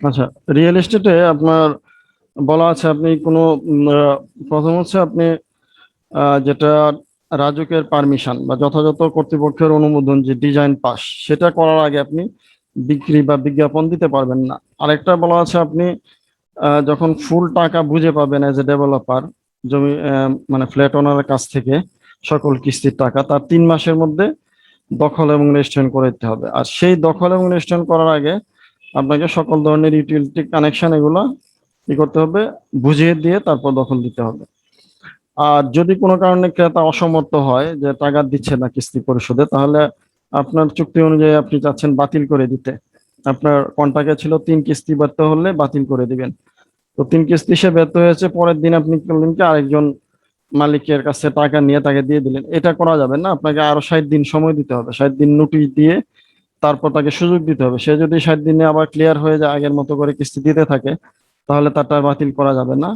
আচ্ছা, রিয়েল এস্টেটে আপনার বলা আছে আপনি কোনো প্রথম হচ্ছে আপনি যেটা রাজুকের পারমিশন বা যথাযথ কর্তৃপক্ষের অনুমোদন, যে ডিজাইন পাস, সেটা করার আগে আপনি বিক্রি বা বিজ্ঞাপন দিতে পারবেন না। আরেকটা বলা আছে আপনি যখন ফুল টাকা বুঝে পাবেন এজ এ ডেভেলপার, জমি মানে ফ্ল্যাট ওনারের কাছ থেকে সকল কিস্তির টাকা, তার 3 মাসের মধ্যে দখল এবং রেজিস্ট্রেশন করে দিতে হবে। আর সেই দখল এবং রেজিস্ট্রেশন করার আগে আপনাকে সকল ধরনের ইউটিলিটি কানেকশন এগুলো কি করতে হবে, বুঝিয়ে দিয়ে তারপর দখল দিতে হবে। আর যদি কোনো কারণে ক্রেতা অসমর্থ হয় যে টাকা দিচ্ছে না কিস্তি পরিশোধে, তাহলে আপনার চুক্তি অনুযায়ী আপনি চাচ্ছেন বাতিল করে দিতে। আপনার কন্ট্রাক্টে ছিল 3 কিস্তি ব্যর্থ হলে বাতিল করে দিবেন। তো 3 কিস্তি সে ব্যর্থ হয়েছে, পরের দিন আপনি করলেন কি আরেকজন মালিকের কাছে টাকা নিয়ে তাকে দিয়ে দিলেন। এটা করা যাবে না, আপনাকে আরো 60 দিন সময় দিতে হবে। 60 দিন নোটিশ দিয়ে তারপর তাকে সুযোগ দিতে হবে। সে যদি 60 দিনে আবার ক্লিয়ার হয়ে যায়, আগের মতো করে কিস্তি দিতে থাকে, তাহলে তারটা বাতিল করা যাবে না,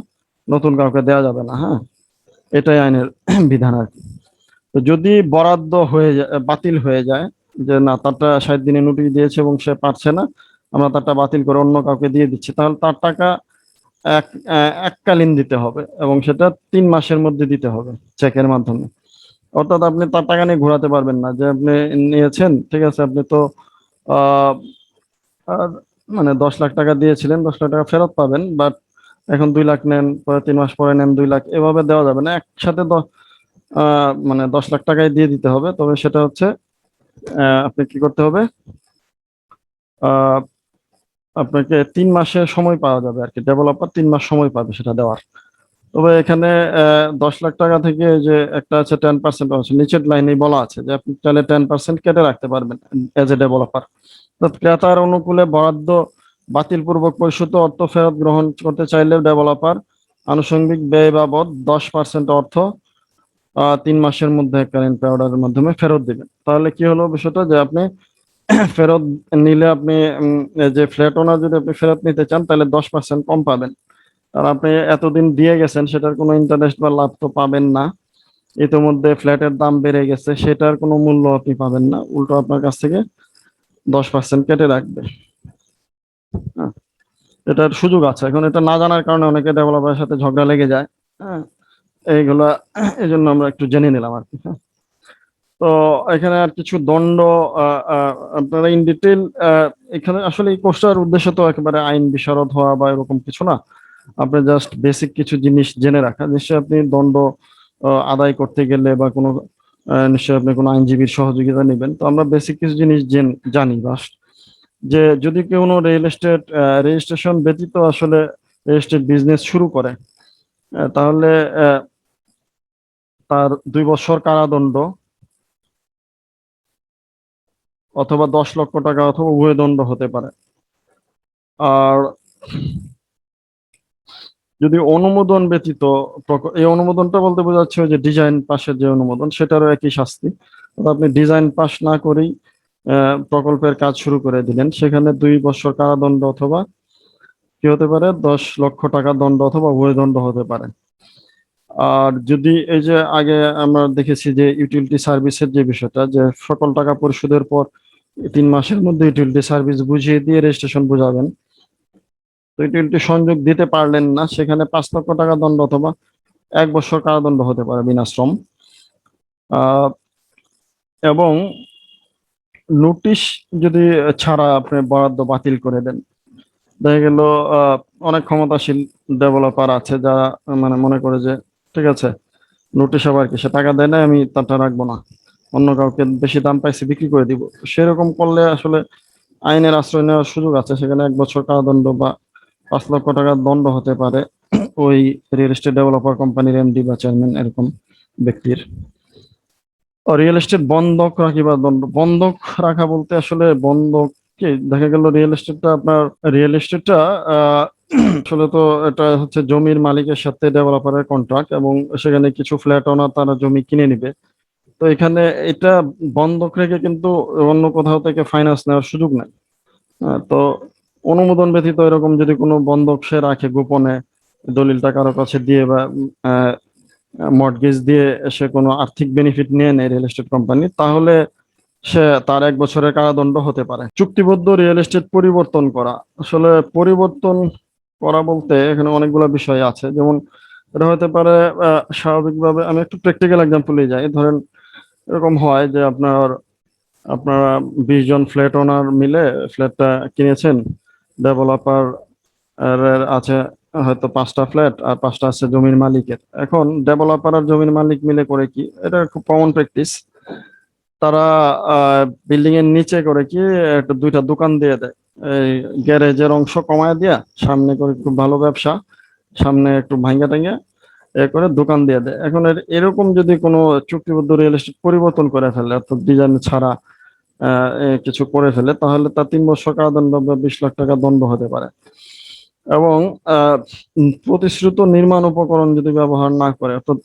নতুন কাউকে দেওয়া যাবে না। হ্যাঁ, এটাই আইনের বিধান আর কি। তো যদি বরাদ্দ হয়ে যায়, বাতিল হয়ে যায়, যে না তারটা 60 দিনে নোটিশ দিয়েছে এবং সে পারছে না, আমরা তারটা বাতিল করে অন্য কাউকে দিয়ে দিচ্ছি, তাহলে তার টাকা এককালীন দিতে হবে এবং সেটা 3 মাসের মধ্যে দিতে হবে চেকের মাধ্যমে। অর্থাৎ আপনি তার টাকা নিয়ে ঘোরাতে পারবেন না, যে আপনি নিয়েছেন ঠিক আছে, আপনি তো আহ আর মানে 10 লাখ টাকা দিয়েছিলেন, 10 লাখ টাকা ফেরত পাবেন, বাট এখন 2 লাখ নেন, পরে 3 মাস পরে নেন 2 লাখ, এভাবে দেওয়া যাবে না। একসাথে মানে 10 লাখ টাকায় দিয়ে দিতে হবে। তবে সেটা হচ্ছে আপনি কি করতে হবে, আহ আপনাকে 3 মাসের সময় পাওয়া যাবে আর কি, ডেভেলপার 3 মাস সময় পাবে সেটা দেওয়ার। তবে এখানে 10 লাখ টাকা থেকে যে একটা আছে 10% আছে, নিচের লাইনে বলা আছে যে আপনি চাইলে 10% কেটে রাখতে পারবেন এজ এ ডেভেলপার। ক্রেতার অনুকূলে বরাদ্দ বাতিল পূর্বক পরিশোধিত অর্থ ফেরত গ্রহণ করতে চাইলে ডেভেলপার আনুষঙ্গিক ব্যয় বাবদ 10% অর্থ 3 মাসের মধ্যে কারেন্ট পে অর্ডারের মাধ্যমে ফেরত দিবেন। তাহলে কি হলো বিষয়টা, যে আপনি ফেরত নিলে আপনি যে ফ্ল্যাট ওনার যদি আপনি ফেরত নিতে চান, তাহলে 10% কম পাবেন। আর আপনি এতদিন দিয়ে গেছেন, সেটার কোনো ইন্টারেস্ট বা লাভ তো পাবেন না। ইতিমধ্যে ফ্ল্যাটের দাম বেড়ে গেছে, সেটার কোনো মূল্য আপনি পাবেন না, উল্টো আপনার কাছ থেকে 10% কেটে রাখবে। হ্যাঁ, এটার সুযোগ আছে। এখন এটা না জানার কারণে অনেকে ডেভেলপারের সাথে ঝগড়া লেগে যায়। হ্যাঁ, এইগুলা এই জন্য আমরা একটু জেনে নিলাম আর কি। হ্যাঁ, তো এখানে আর কিছু দণ্ড আপনারা ইন ডিটেল, এখানে আসলে এই কোর্সটার উদ্দেশ্য তো একেবারে আইন বিশারদ হওয়া বা এরকম কিছু না। আপনি জাস্ট বেসিক কিছু জিনিস জেনে রাখা। নিশ্চয়ই আপনি দণ্ড আদায় করতে গেলে বা কোনো নিশ্চয়ই আপনি কোনো আইনজীবীর সহযোগিতা নেবেন। তো আমরা বেসিক কিছু জিনিস জানি বাস, যে যদি কোনো রিয়েল এস্টেট রেজিস্ট্রেশন ব্যতীত আসলে রিয়েল এস্টেট বিজনেস শুরু করে, তাহলে তার 2 বছর কারাদণ্ড অথবা 10 লক্ষ টাকা অথবা উভয় দণ্ড হতে পারে। আর যদি অনুমোদন ব্যতীত এই অনুমোদনটা বলতে বোঝাচ্ছে ওই যে ডিজাইন পাশের যে অনুমোদন, সেটারও একই শাস্তি। আপনি ডিজাইন পাস না করেই প্রকল্পের কাজ শুরু করে দিলেন, সেখানে 2 বছর কারাদণ্ড অথবা কি হতে পারে, 10 লক্ষ টাকা দণ্ড অথবা উভয় দণ্ড হতে পারে। আর যদি এই যে আগে আমরা দেখেছি যে ইউটিলিটি সার্ভিসের যে বিষয়টা, যে সকল টাকা পরিশোধের পর 3 মাসের মধ্যে ইউটিলিটি সার্ভিস বুঝিয়ে দিয়ে রেজিস্ট্রেশন বুঝাবেন, তো ইউটিলিটি সংযোগ দিতে পারলেন না, সেখানে 5 লক্ষ টাকা দণ্ড অথবা 1 বছর কারাদণ্ড হতে পারে বিনাশ্রম। আহ এবং নোটিশ যদি ছাড়া আপনি বরাদ্দ বাতিল করে দেন, দেখা গেল অনেক ক্ষমতাশীল ডেভেলপার আছে যারা মানে মনে করে যে ঠিক আছে, নোটিশ আবার কি, সে টাকা দেয় না, আমি তারটা রাখবো না, অন্য কাউকে বেশি দাম পাইছে বিক্রি করে দিব। সেরকম করলে আসলে আইনের আশ্রয় নেওয়ার সুযোগ আছে, সেখানে 1 বছর কারাদণ্ড বা 5 লক্ষ টাকার দণ্ড হতে পারে ওই রিয়েল এস্টেট ডেভেলপার কোম্পানির এমডি বা চেয়ারম্যান এরকম ব্যক্তির। রিয়েল এস্টেট বন্ধক রাখি বা দণ্ড, বন্ধক রাখা বলতে আসলে বন্ধক কি, দেখা গেল রিয়েল এস্টেটটা আহ, আসলে তো এটা হচ্ছে জমির মালিকের সাথে ডেভেলপারের কন্ট্রাক্ট, এবং সেখানে কিছু ফ্ল্যাট ওনার তারা জমি কিনে নিবে। তো এখানে এটা বন্ধক রেখে কিন্তু অন্য কোথাও থেকে ফাইন্যান্স নেওয়ার সুযোগ নাই। তো অনুমোদন ব্যতীত এরকম যদি কোনো বন্ধক সে রাখে গোপনে, দলিলটা কারো কাছে দিয়ে বা মর্টগেজ দিয়ে সে কোনো আর্থিক বেনিফিট নিয়ে নেয় রিয়েল এস্টেট কোম্পানি, তাহলে সে তার 1 বছরের কারাদণ্ড হতে পারে। চুক্তিবদ্ধ রিয়েল এস্টেট পরিবর্তন করা, আসলে পরিবর্তন করা বলতে এখানে অনেকগুলো বিষয় আছে। যেমন এটা হতে পারে স্বাভাবিকভাবে, আমি একটু প্র্যাকটিক্যাল এক্সাম্পলে যাই। ধরেন এরকম হয় যে আপনারা 20 জন ফ্ল্যাট ওনার মিলে ফ্ল্যাটটা কিনেছেন। ডেভেলপার আছে হয়তো 5টা ফ্ল্যাট, আর 5টা আছে জমির মালিকের। এখন ডেভেলপার আর জমির মালিক মিলে করে কি, এটা খুব কমন প্র্যাকটিস, তারা বিল্ডিং এর নিচে করে কি একটা 2টা দোকান দিয়ে দেয়। এই গ্যারেজের অংশ কমায় দিয়া সামনে করে খুব ভালো ব্যবসা, সামনে একটু ভাঙ্গা টাঙ্গা এ করে দোকান দিয়ে দেয়। এখন এরকম যদি কোনো চুক্তিবদ্ধ রিয়েল এস্টেট পরিবর্তন করে ফেলে, অর্থাৎ ডিজাইন ছাড়া কিছু করে ফেলে, তাহলে তার 3 বছর কারাদণ্ড বা 20 লাখ টাকা দণ্ড হতে পারে। এবং প্রতিশ্রুত নির্মাণ উপকরণ যদি ব্যবহার না করে, অর্থাৎ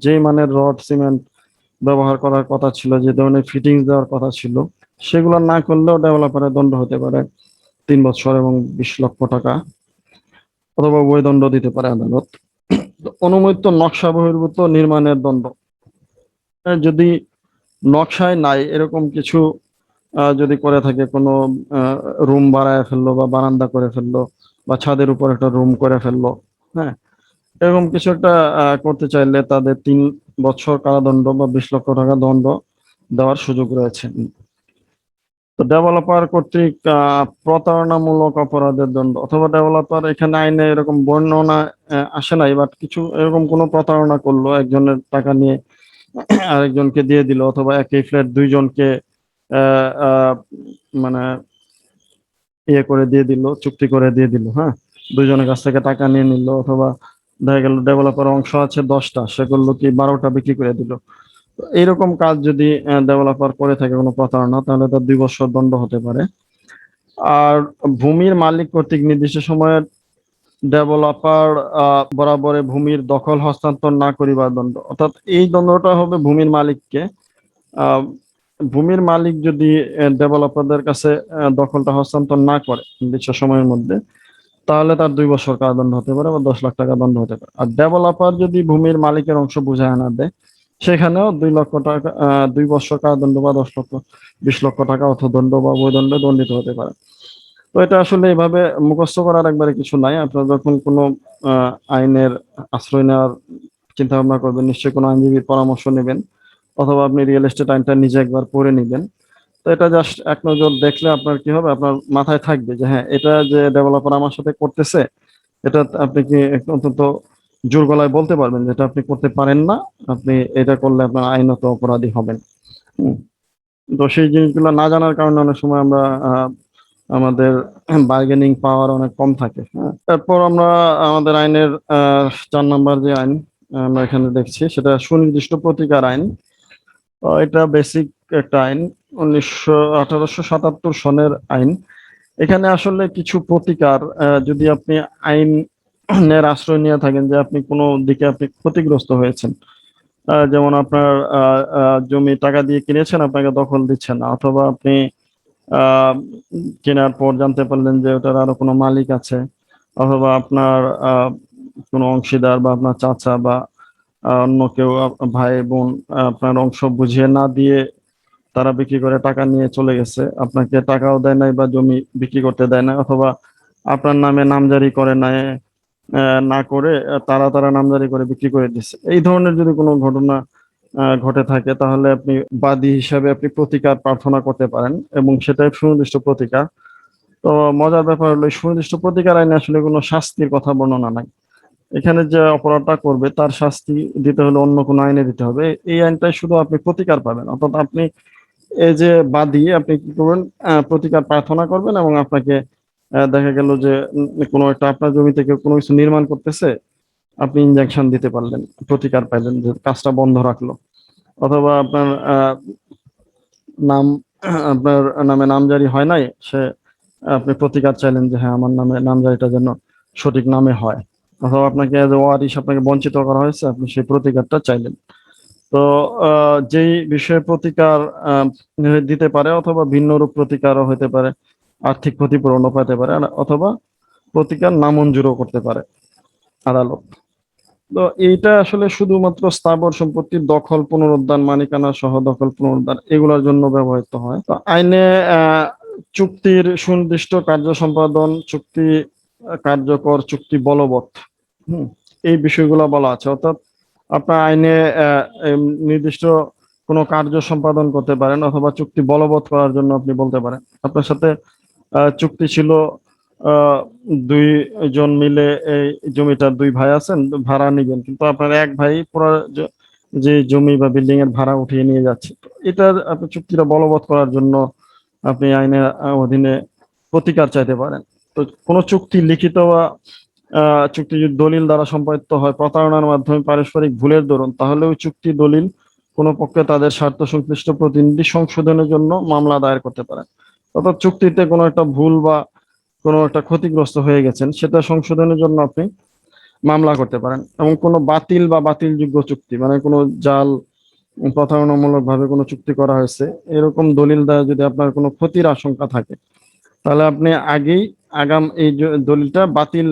যে মানের রড সিমেন্ট ব্যবহার করার কথা ছিল, যে ধরনের ফিটিংস দেওয়ার কথা ছিল, সেগুলো না করলেও ডেভেলপারের দণ্ড হতে পারে 3 বছর এবং 20 লক্ষ টাকা, অথবা উভয় দণ্ড দিতে পারে আদালত। অনুমোদিত নকশা বহির্ভূত নির্মাণের দণ্ড, যদি নকশায় নাই এরকম কিছু যদি করে থাকে, কোনো রুম বাড়ায় ফেললো বা বারান্দা করে ফেললো, বা ছাদের উপর একটা রুম করে ফেললো, হ্যাঁ, এরকম কিছু একটা করতে চাইলে তাদের 3 বছর কারাদণ্ড বা 20 লক্ষ টাকা দণ্ড দেওয়ার সুযোগ রয়েছে। তো ডেভেলপার কর্তৃক প্রতারণামূলক অপরাধের দণ্ড, অথবা ডেভেলপার, এখানে আইনে এরকম বর্ণনা আসে নাই, বাট কিছু এরকম কোনো প্রতারণা করলো, একজনের টাকা নিয়ে আরেকজনকে দিয়ে দিল, অথবা একই ফ্ল্যাট 2 জনকে আহ, আহ, মানে করে দিয়ে দিল, চুক্তি করে দিয়ে দিল, হ্যাঁ, 2 জনের কাছ থেকে টাকা নিয়ে নিল, অথবা দেখা গেল ডেভেলপার অংশ আছে 10টা, সে করলো কি 12টা বিক্রি করে দিল। তো এইরকম কাজ যদি ডেভেলপার করে থাকে কোনো প্রতারণা, তাহলে তার 2 বছর দণ্ড হতে পারে। আর ভূমির মালিক কর্তৃক নির্দিষ্ট সময়ে ডেভেলপার বরাবরে ভূমির দখল হস্তান্তর না করিবার দণ্ড, অর্থাৎ এই দণ্ডটা হবে ভূমির মালিককে। আহ, ভূমির মালিক যদি ডেভেলপারদের কাছে দখলটা হস্তান্তর না করে নির্দিষ্ট সময়ের মধ্যে, তাহলে তার 2 বছর কারাদণ্ড হতে পারে বা 10 লাখ টাকা দণ্ড হতে পারে। আর ডেভেলপার যদি ভূমির মালিকের অংশ বুঝায় না দেয়, সেখানেও 2 লক্ষ টাকা, 2 বছর কারাদণ্ড বা 10 লক্ষ 20 লক্ষ টাকা অর্থদণ্ড বা বৈদণ্ডে দণ্ডিত হতে পারে। তো এটা আসলে এভাবে মুখস্থ করার একবারে কিছু নাই। আপনার যখন কোনো আইনের আশ্রয় নেওয়ার চিন্তা ভাবনা করবেন, নিশ্চয়ই কোনো আইনজীবীর পরামর্শ নেবেন, অথবা আপনি রিয়েল এস্টেট আইনটা নিজে একবার পড়ে নিবেন। তো এটা জাস্ট এক নজর দেখলে আপনার কি হবে, আপনার মাথায় থাকবে যে হ্যাঁ, এটা যে ডেভেলপার আমার সাথে করতেছে, এটা আপনি কি অন্তত জোর গলায় বলতে পারবেন যে এটা আপনি করতে পারেন না, আপনি এটা করলে আপনার আইনত অপরাধী হবেন। হুম। তো সেই জিনিসগুলো না জানার কারণে অনেক সময় আমরা আমাদের বার্গেনিং পাওয়ার অনেক কম থাকে। হ্যাঁ, তারপর আমরা আমাদের আইনের 4 নম্বর যে আইন আমরা এখানে দেখছি, সেটা সুনির্দিষ্ট প্রতিকার আইন। এটা বেসিক একটা আইন, 1877 সনের আইন। এখানে আসলে কিছু প্রতিকার, যদি আপনি আইনের আশ্রয় নিয়ে থাকেন, যে আপনি কোনো দিকে আপনি ক্ষতিগ্রস্ত হয়েছেন, যেমন আপনার জমি টাকা দিয়ে কিনেছেন, আপনাকে দখল দিচ্ছে না, অথবা আপনি আহ কেনার পর জানতে পারলেন যে ওটার আরো কোনো মালিক আছে, অথবা আপনার কোনো অংশীদার বা আপনার চাচা বা অন্য কেউ, ভাই বোন, আপনার অংশ বুঝিয়ে না দিয়ে তারা বিক্রি করে টাকা নিয়ে চলে গেছে, আপনাকে টাকাও দেয় নাই বা জমি বিক্রি করতে দেয় না, অথবা আপনার নামে নামজারি করে নাই, না করে তারা তারা নামজারি করে বিক্রি করে দিচ্ছে, এই ধরনের যদি কোনো ঘটনা ঘটে থাকে, তাহলে আপনি বাদী হিসাবে আপনি প্রতিকার প্রার্থনা করতে পারেন, এবং সেটাই সুনির্দিষ্ট প্রতিকার। তো মজার ব্যাপার হলো, এই সুনির্দিষ্ট প্রতিকার আইনে আসলে কোনো শাস্তির কথা বর্ণনা নাই। এখানে যে অপরাধটা করবে তার শাস্তি দিতে হলে অন্য কোনো আইনে দিতে হবে, এই আইনটাই শুধু আপনি প্রতিকার পাবেন। অর্থাৎ আপনি এই যে বাদী, আপনি কি করবেন, প্রতিকার প্রার্থনা করবেন, এবং আপনাকে দেখা গেল যে কোনো একটা আপনার জমি থেকে কোনো কিছু নির্মাণ করতেছে, আপনি ইনজাংশন দিতে পারলেন, প্রতিকার পাইলেন যে কাজটা বন্ধ রাখলো, অথবা আপনার নাম আপনার নামে নামজারি হয় নাই, সে আপনি প্রতিকার চাইলেন যে হ্যাঁ, আমার নামে নামজারিটা যেন সঠিক নামে হয়, অথবা আপনাকে এজ ওয়ারিশ আপনাকে বঞ্চিত করা হয়েছে, আপনি সেই প্রতিকারটা চাইলেন। তো যেই বিষয়ে প্রতিকার আহ, দিতে পারে, অথবা ভিন্ন রূপ প্রতিকারও হতে পারে, আর্থিক ক্ষতিপূরণও পেতে পারে, অথবা প্রতিকার নামঞ্জুরও করতে পারে আদালত। তো এইটা আসলে শুধুমাত্র স্থাবর সম্পত্তির দখল পুনরুদ্ধার, মালিকানা সহ দখল পুনরুদ্ধার এগুলোর জন্য ব্যবহৃত হয়। তো আইনে চুক্তির সুনির্দিষ্ট কার্য সম্পাদন, চুক্তি কার্যকর, চুক্তি বলবৎ, হুম, এই বিষয়গুলো বলা আছে। অর্থাৎ আপনার আইনে নির্দিষ্ট কোনো কার্য সম্পাদন করতে পারেন অথবা চুক্তি বলবৎ করার জন্য আপনি বলতে পারেন আপনার সাথে চুক্তি ছিল, আহ, দুই জন মিলে এই জমিটা, দুই ভাই আছেন ভাড়া নিবেন, কিন্তু আপনার এক ভাই পুরো যে জমি বা বিল্ডিং এর ভাড়া উঠিয়ে নিয়ে যাচ্ছে। তো এটার আপনি চুক্তিটা বলবৎ করার জন্য আপনি আইনের অধীনে প্রতিকার চাইতে পারেন। তো কোনো চুক্তি লিখিত বা চুক্তি যদি দলিল দ্বারা সম্পাদিত হয় প্রতারণার মাধ্যমে, পারস্পরিক ভুলের দরুন, তাহলে ওই চুক্তি দলিল কোনো পক্ষে তাদের স্বার্থ সংশ্লিষ্ট প্রতিনিধি সংশোধনের জন্য মামলা দায়ের করতে পারেন। অর্থাৎ চুক্তিতে কোনো একটা ভুল বা কোনো একটা ক্ষতিগ্রস্ত হয়ে গেছেন, সেটা সংশোধনের জন্য আপনি মামলা করতে পারেন। এবং কোনো বাতিল বা বাতিলযোগ্য চুক্তি, মানে কোনো জাল প্রতারণামূলক ভাবে কোনো চুক্তি করা হয়েছে, এরকম দলিল দ্বারা যদি আপনার কোনো ক্ষতির আশঙ্কা থাকে, তাহলে আপনি আগেই এই দলিলটা বাতিল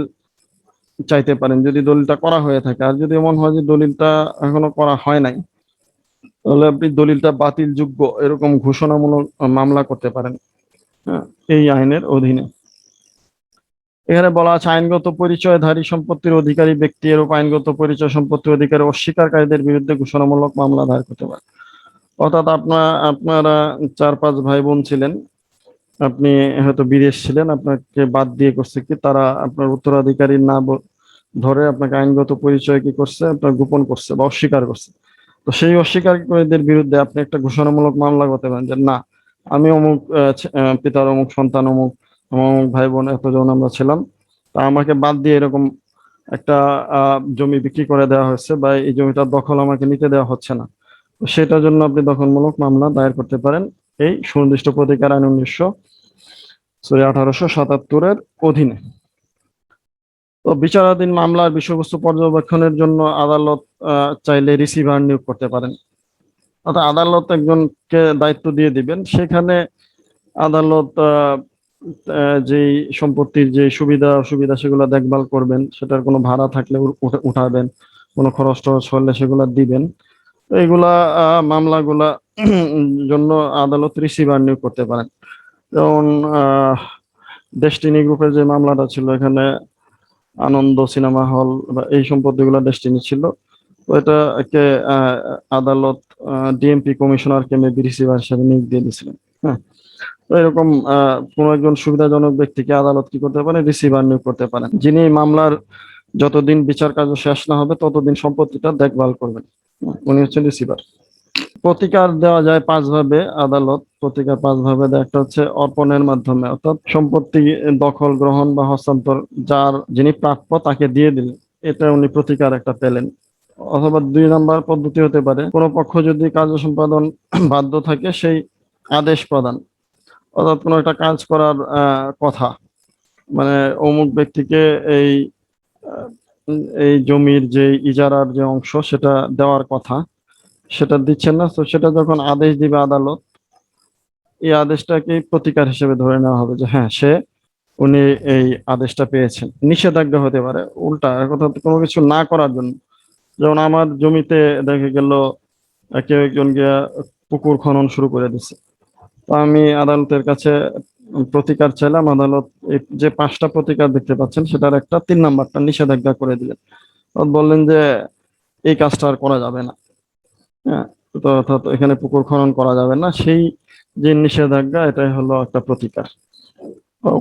চাইতে পারেন যদি দলিলটা করা হয়ে থাকে। আর যদি এমন হয় যে দলিলটা এখনো করা হয় নাই, তাহলে আপনি দলিলটা বাতিলযোগ্য এরকম ঘোষণামূলক মামলা করতে পারেন, হ্যাঁ, এই আইনের অধীনে। এখানে বলা আছে আইনগত পরিচয়ধারী সম্পত্তির অধিকারী ব্যক্তি এরূপ আইনগত পরিচয় সম্পত্তির অধিকারী অস্বীকারীদের বিরুদ্ধে ঘোষণামূলক মামলা দায়ের করতে পারে। অর্থাৎ আপনারা চার পাঁচ ভাই বোন ছিলেন, আপনি হয়তো বিদেশ ছিলেন, আপনাকে বাদ দিয়ে করছে কি, তারা আপনার উত্তরাধিকারী না ধরে আপনাকে আইনগত পরিচয় কি করছে, আপনার গোপন করছে বা অস্বীকার করছে। তো সেই অস্বীকারীদের বিরুদ্ধে আপনি একটা ঘোষণামূলক মামলা করতে পারেন যে না, আমি অমুক পিতার অমুক সন্তান, অমুক অমুক ভাই বোন এতজন আমরা ছিলাম, তা আমাকে বাদ দিয়ে এরকম একটা জমি বিক্রি করে দেওয়া হয়েছে বা এই জমিটার দখল আমাকে নিতে দেওয়া হচ্ছে না। তো সেটার জন্য আপনি দখলমূলক মামলা দায়ের করতে পারেন এই সুনির্দিষ্ট প্রতিকার আইন 1877-এর অধীনে। তো বিচারাধীন মামলার বিষয়বস্তু পর্যবেক্ষণের জন্য আদালত চাইলে রিসিভার নিয়োগ করতে পারেন। অর্থাৎ আদালত একজনকে দায়িত্ব দিয়ে দিবেন, সেখানে আদালত যেই সম্পত্তির যে সুবিধা অসুবিধা সেগুলো দেখভাল করবেন, সেটার কোনো ভাড়া থাকলে উঠাবেন, কোনো খরচ টরচ হলে সেগুলো দিবেন। তো এগুলা মামলাগুলা জন্য আদালত রিসিভার নিয়োগ করতে পারেন। যেমন ডেস্টিনি গ্রুপের যে মামলাটা ছিল, এখানে আনন্দ সিনেমা হল বা এই সম্পত্তিগুলো ডেস্টিনি ছিল, তো এটাকে আদালত ডিএমপি কমিশনারকে মেবি রিসিভার হিসেবে নিয়োগ দিয়ে দিয়েছিলেন। হ্যাঁ, তো এরকম কোন একজন সুবিধাজনক ব্যক্তিকে আদালত কি করতে পারে, রিসিভার নিয়োগ করতে পারেন, যিনি এই মামলার যতদিন বিচার কার্য শেষ না হবে ততদিন সম্পত্তিটা দেখভাল করবেন। উনি হচ্ছেন রিসিভার। প্রতিকার দেওয়া যায় পাঁচ ভাবে, আদালত প্রতিকার পাঁচ ভাবে দেয়। একটা হচ্ছে অর্পণের মাধ্যমে, অর্থাৎ সম্পত্তি দখল, গ্রহণ বা হস্তান্তর, যিনি প্রাপ্য তাকে দিয়ে দিলেন, এটা উনি প্রতিকার একটা পেলেন। অথবা দুই নাম্বার পদ্ধতি হতে পারে কোনো পক্ষ যদি কার্য সম্পাদন বাধ্য থাকে সেই আদেশ প্রদান। অর্থাৎ কোনো একটা কাজ করার কথা, মানে অমুক ব্যক্তিকে এই আহ, এই জমির যে ইজারার যে অংশ সেটা দেওয়ার কথা, সেটা দিচ্ছেন না, তো সেটা যখন আদেশ দিবে আদালত, এই আদেশটাকে প্রতিকার হিসেবে ধরে নেওয়া হবে যে হ্যাঁ, উনি এই আদেশটা পেয়েছেন। নিষেধাজ্ঞা হতে পারে উল্টা, কথা কোনো কিছু না করার জন্য। যেমন আমার জমিতে দেখে গেল কেউ একজন গিয়া পুকুর খনন শুরু করে দিচ্ছে, তো আমি আদালতের কাছে প্রতিকার চাইলাম, আদালত এই যে পাঁচটা প্রতিকার দেখতে পাচ্ছেন সেটার একটা 3 নাম্বারটা নিষেধাজ্ঞা করে দিলেন। বললেন যে এই কাজটা আর করা যাবে না, হ্যাঁ, তো অর্থাৎ এখানে পুকুর খনন করা যাবে না, সেই যে নিষেধাজ্ঞা, এটাই হলো একটা প্রতিকার।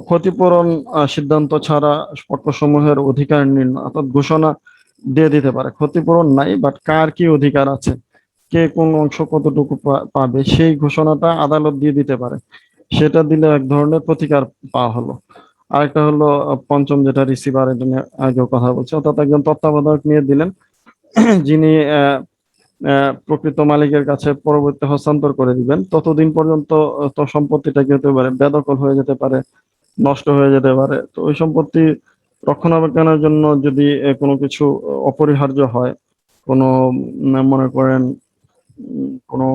ক্ষতিপূরণ সিদ্ধান্ত ছাড়া পক্ষসমূহের অধিকার নির্ণয়, অর্থাৎ ঘোষণা দিয়ে দিতে পারে ক্ষতিপূরণ নাই, বাট কার কি অধিকার আছে, কে কোন অংশ কতটুকু পাবে, সেই ঘোষণাটা আদালত দিয়ে দিতে পারে। সেটা দিলে এক ধরনের প্রতিকার পাওয়া হলো। আরেকটা হলো পঞ্চম, যেটা রিসিভার, এটা নিয়ে আগেও কথা বলছে, অর্থাৎ একজন তত্ত্বাবধায়ক নিয়ে দিলেন, যিনি প্রকৃত মালিকের কাছে পরবর্তী হস্তান্তর করে দিবেন। ততদিন পর্যন্ত তো সম্পত্তিটা কি হতে পারে, বেদখল হয়ে যেতে পারে, নষ্ট হয়ে যেতে পারে। তো ওই সম্পত্তি রক্ষণাবেক্ষণের জন্য যদি কোনো কিছু অপরিহার্য হয়, কোনো মনে করেন কোনো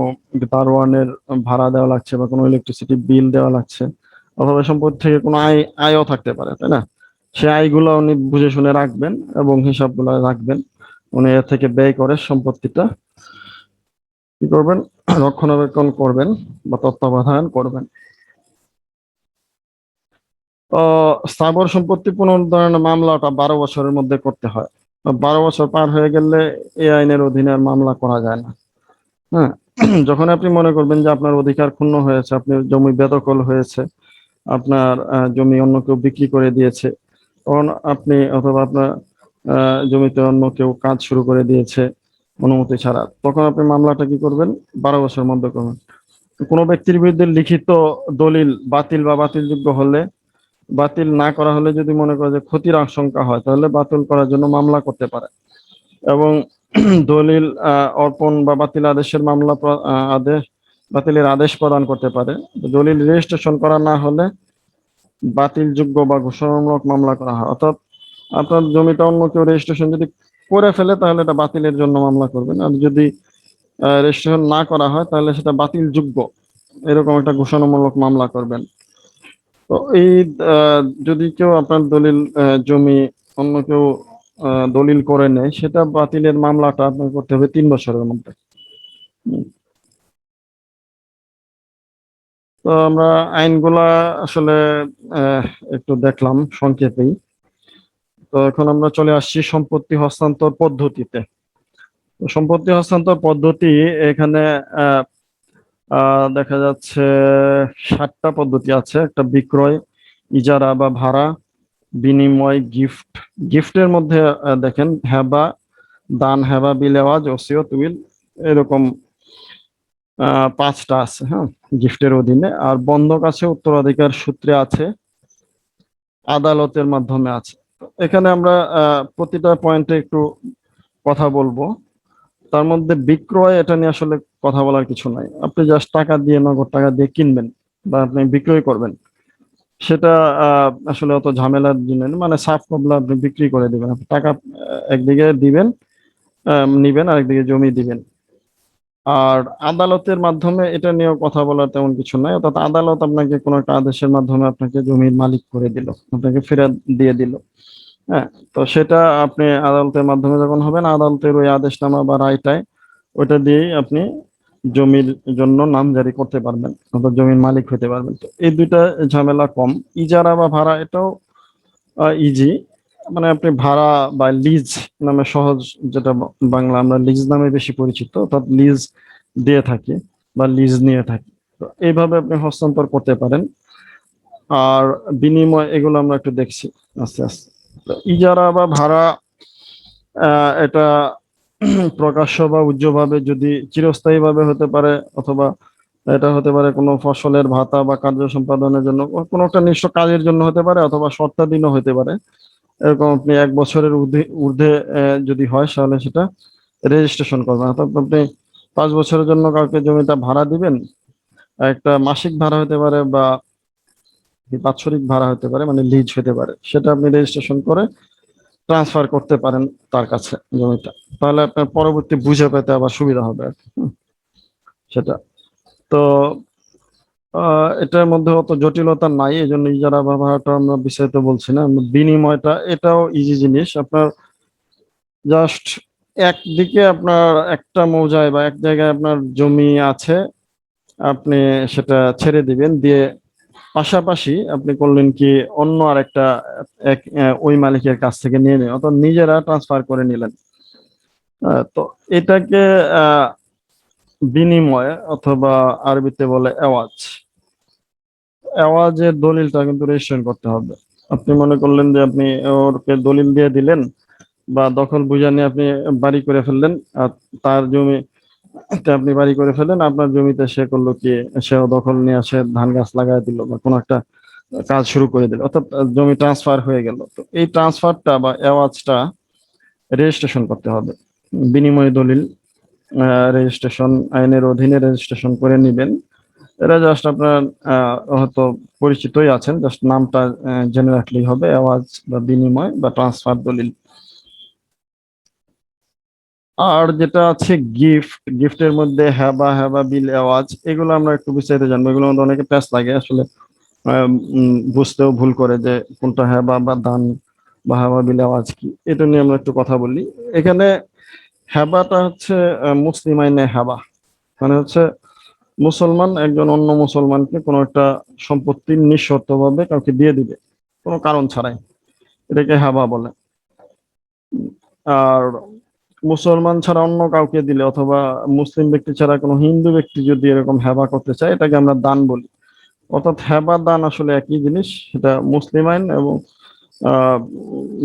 দারোয়ানের ভাড়া দেওয়া লাগছে বা কোনো ইলেকট্রিসিটি বিল দেওয়া লাগছে, অথবা সম্পত্তি থেকে কোনো আয়ও থাকতে পারে, তাই না? সে আয়গুলো উনি বুঝে শুনে রাখবেন এবং হিসাবগুলো রাখবেন। উনি এর থেকে ব্যয় করে সম্পত্তিটা কি করবেন, রক্ষণাবেক্ষণ করবেন বা তত্ত্বাবধান করবেন। তো স্থাবর সম্পত্তি পুনরুদ্ধারণের মামলাটা 12 বছরের মধ্যে করতে হয়। 12 বছর পার হয়ে গেলে এই আইনের অধীনে আর মামলা করা যায় না। হ্যাঁ, যখন আপনি মনে করবেন যে আপনার অধিকার ক্ষুণ্ণ হয়েছে, আপনি জমি বেদখল হয়েছে, আপনার জমি অন্য কেউ বিক্রি করে দিয়েছে, তখন আপনি অথবা আপনার জমিতে অন্য কেউ কাজ শুরু করে দিয়েছে অনুমতি ছাড়া, তখন আপনি মামলাটা কি করবেন, 12 বছরের মধ্যে করবেন। কোনো ব্যক্তির বিরুদ্ধে লিখিত দলিল বাতিল বা বাতিলযোগ্য হলে, বাতিল না করা হলে যদি মনে করে যে ক্ষতির আশঙ্কা হয়, তাহলে বাতিল করার জন্য মামলা করতে পারে। এবং দলিল অর্পণ বা বাতিল আদেশের মামলা আদেশ বাতিলের আদেশ প্রদান করতে পারে। দলিল রেজিস্ট্রেশন করা না হলে বাতিলযোগ্য বা ঘোষণামূলক মামলা করা হয়। অর্থাৎ আপনার জমিটা অন্য কেউ রেজিস্ট্রেশন যদি করে ফেলে, তাহলে এটা বাতিলের জন্য মামলা করবেন। আর যদি রেজিস্ট্রেশন না করা হয়, তাহলে সেটা বাতিলযোগ্য এরকম একটা ঘোষণামূলক মামলা করবেন। তো এই যদি কেউ আপনার দলিল জমি অন্য কেউ দলিল করে নেয়, সেটা বাতিলের মামলাটা আপনার করতে হবে 3 বছরের মধ্যে। হুম। তো আমরা আইনগুলা আসলে আহ, একটু দেখলাম সংক্ষেপেই। তো এখন আমরা চলে আসছি সম্পত্তি হস্তান্তর পদ্ধতিতে। তো সম্পত্তি হস্তান্তর পদ্ধতি এখানে আহ, দেখা যাচ্ছে 7টা পদ্ধতি আছে। একটা বিক্রয়, ইজারা বা ভাড়া, বিনিময়, গিফট। গিফটের মধ্যে দেখেন হেবা, দান, হেবা, বিলেওয়াজ, ওসিয়ত, উইল, এরকম 5টা আছে। হ্যাঁ, গিফটের অধীনে। আর বন্ধক আছে, উত্তরাধিকার সূত্রে আছে, আদালতের মাধ্যমে আছে। তো এখানে আমরা প্রতিটা পয়েন্টে একটু কথা বলবো। তার মধ্যে বিক্রয়, এটা নিয়ে আসলে কথা বলার কিছু নাই। আপনি জাস্ট টাকা দিয়ে, নগদ টাকা দিয়ে কিনবেন বা আপনি বিক্রয় করবেন, সেটা আসলে অত ঝামেলার জিনিস না। মানে সাফ কবলা আপনি বিক্রি করে দিবেন, আপনি টাকা একদিকে দিবেন, নিবেন, আর একদিকে জমি দিবেন। আর আদালতের মাধ্যমে এটা নিয়েও কথা বলার তেমন কিছু নাই। অর্থাৎ আদালত আপনাকে কোনো একটা আদেশের মাধ্যমে আপনাকে জমির মালিক করে দিল, আপনাকে ফেরত দিয়ে দিল। হ্যাঁ, তো সেটা আপনি আদালতের মাধ্যমে যখন হবেন, আদালতের ওই আদেশনামা বা রায়টায় ওইটা দিয়েই আপনি জমির জন্য নামজারি করতে পারবেন, অর্থাৎ জমির মালিক হতে পারবেন। তো এই দুইটা ঝামেলা কম। ইজারা বা ভাড়া, এটাও ইজি। মানে আপনি ভাড়া বা লিজ নামে সহজ, যেটা বাংলা আমরা লিজ নামে বেশি পরিচিত, অর্থাৎ লিজ দিয়ে থাকি বা লিজ নিয়ে থাকি। তো এইভাবে আপনি হস্তান্তর করতে পারেন। আর বিনিময়, এগুলো আমরা একটু দেখছি আস্তে আস্তে। তো ইজারা বা ভাড়া, এটা প্রকাশ্য বা উজ্জ্বলভাবে যদি চিরস্থায়ী ভাবে হতে পারে, অথবা এটা হতে পারে কোনো ফসলের ভাতা বা কার্য সম্পাদনের জন্য, কোনো একটা নির্দিষ্ট কাজের জন্য হতে পারে, অথবা শর্তাধীনও হতে পারে। এরকম আপনি 1 বছরের ঊর্ধ্বে ঊর্ধ্বে যদি হয়, তাহলে সেটা রেজিস্ট্রেশন করবেন। অর্থাৎ আপনি 5 বছরের জন্য কাউকে জমিটা ভাড়া দিবেন, একটা মাসিক ভাড়া হতে পারে বা বাৎসরিক ভাড়া হতে পারে, মানে লিজ হতে পারে, সেটা আপনি রেজিস্ট্রেশন করে ট্রান্সফার করতে পারেন তার কাছে জমিটা। তাহলে আপনার পরবর্তী বুঝে পেতে আবার সুবিধা হবে আর কি। সেটা তো এটার মধ্যে অত জটিলতা নাই, এই জন্য ইজারা বা ভাড়াটা আমরা বিস্তারিত বলছি না। বিনিময়টা, এটাও ইজি জিনিস। আপনার জাস্ট একদিকে আপনার একটা মৌজায় বা এক জায়গায় আপনার জমি আছে, আপনি সেটা ছেড়ে দিবেন, দিয়ে পাশাপাশি আপনি করলেন কি, অন্য আরেকটা ওই মালিকের কাছ থেকে নিয়ে নেন, অর্থাৎ নিজেরা ট্রান্সফার করে নিলেন। তো এটাকে আহ বিনিময়, অথবা আরবিতে বলে এওয়াজ। এওয়াজের দলিলটা কিন্তু রেজিস্ট্রেশন করতে হবে। আপনি মনে করলেন যে আপনি ওরকে দলিল দিয়ে দিলেন, বা দখল বুঝা নিয়ে আপনি বাড়ি করে ফেললেন, আর তার জমি আপনি বাড়ি করে ফেললেন, আপনার জমিতে সে করলো কি, সেও দখল নিয়ে আসে ধান গাছ লাগাই দিল বা কোনো একটা কাজ শুরু করে দিল, অর্থাৎ জমি ট্রান্সফার হয়ে গেল। তো এই ট্রান্সফারটা বা এওয়াজটা রেজিস্ট্রেশন করতে হবে। বিনিময় দলিল রেজিস্ট্রেশন আইনের অধীনে রেজিস্ট্রেশন করে নিবেন। এটা জাস্ট আপনার হয়তো পরিচিতই আছেন, জাস্ট নামটা জেনে রাখলেই হবে, এওয়াজ বা বিনিময় বা ট্রান্সফার দলিল। আর যেটা আছে গিফট, গিফটের মধ্যে হ্যাবা, হ্যাবা, বিল, আওয়াজ, এগুলো আমরা একটু বিস্তারিত জানবো। এগুলোর মধ্যে অনেকে প্যাচ লাগে আসলে, বুঝতেও ভুল করে যে কোনটা হ্যাবা বা দান বা হ্যাবা, বিল, আওয়াজ কি। এটা নিয়ে আমরা একটু কথা বলি। এখানে হেবাটা হচ্ছে মুসলিম আইনে হেবা, মানে হচ্ছে মুসলমান একজন অন্য মুসলমানকে কোনো একটা সম্পত্তি নিঃশর্তভাবে কাউকে দিয়ে দিবে কোনো কারণ ছাড়াই, এটাকে হেবা বলে। আর মুসলমান ছাড়া অন্য কাউকে দিলে অথবা মুসলিম ব্যক্তি ছাড়া কোনো হিন্দু ব্যক্তি যদি এরকম হেবা করতে চায়, এটাকে আমরা দান বলি। অর্থাৎ হেবা দান আসলে একই জিনিস, সেটা মুসলিম আইন এবং আহ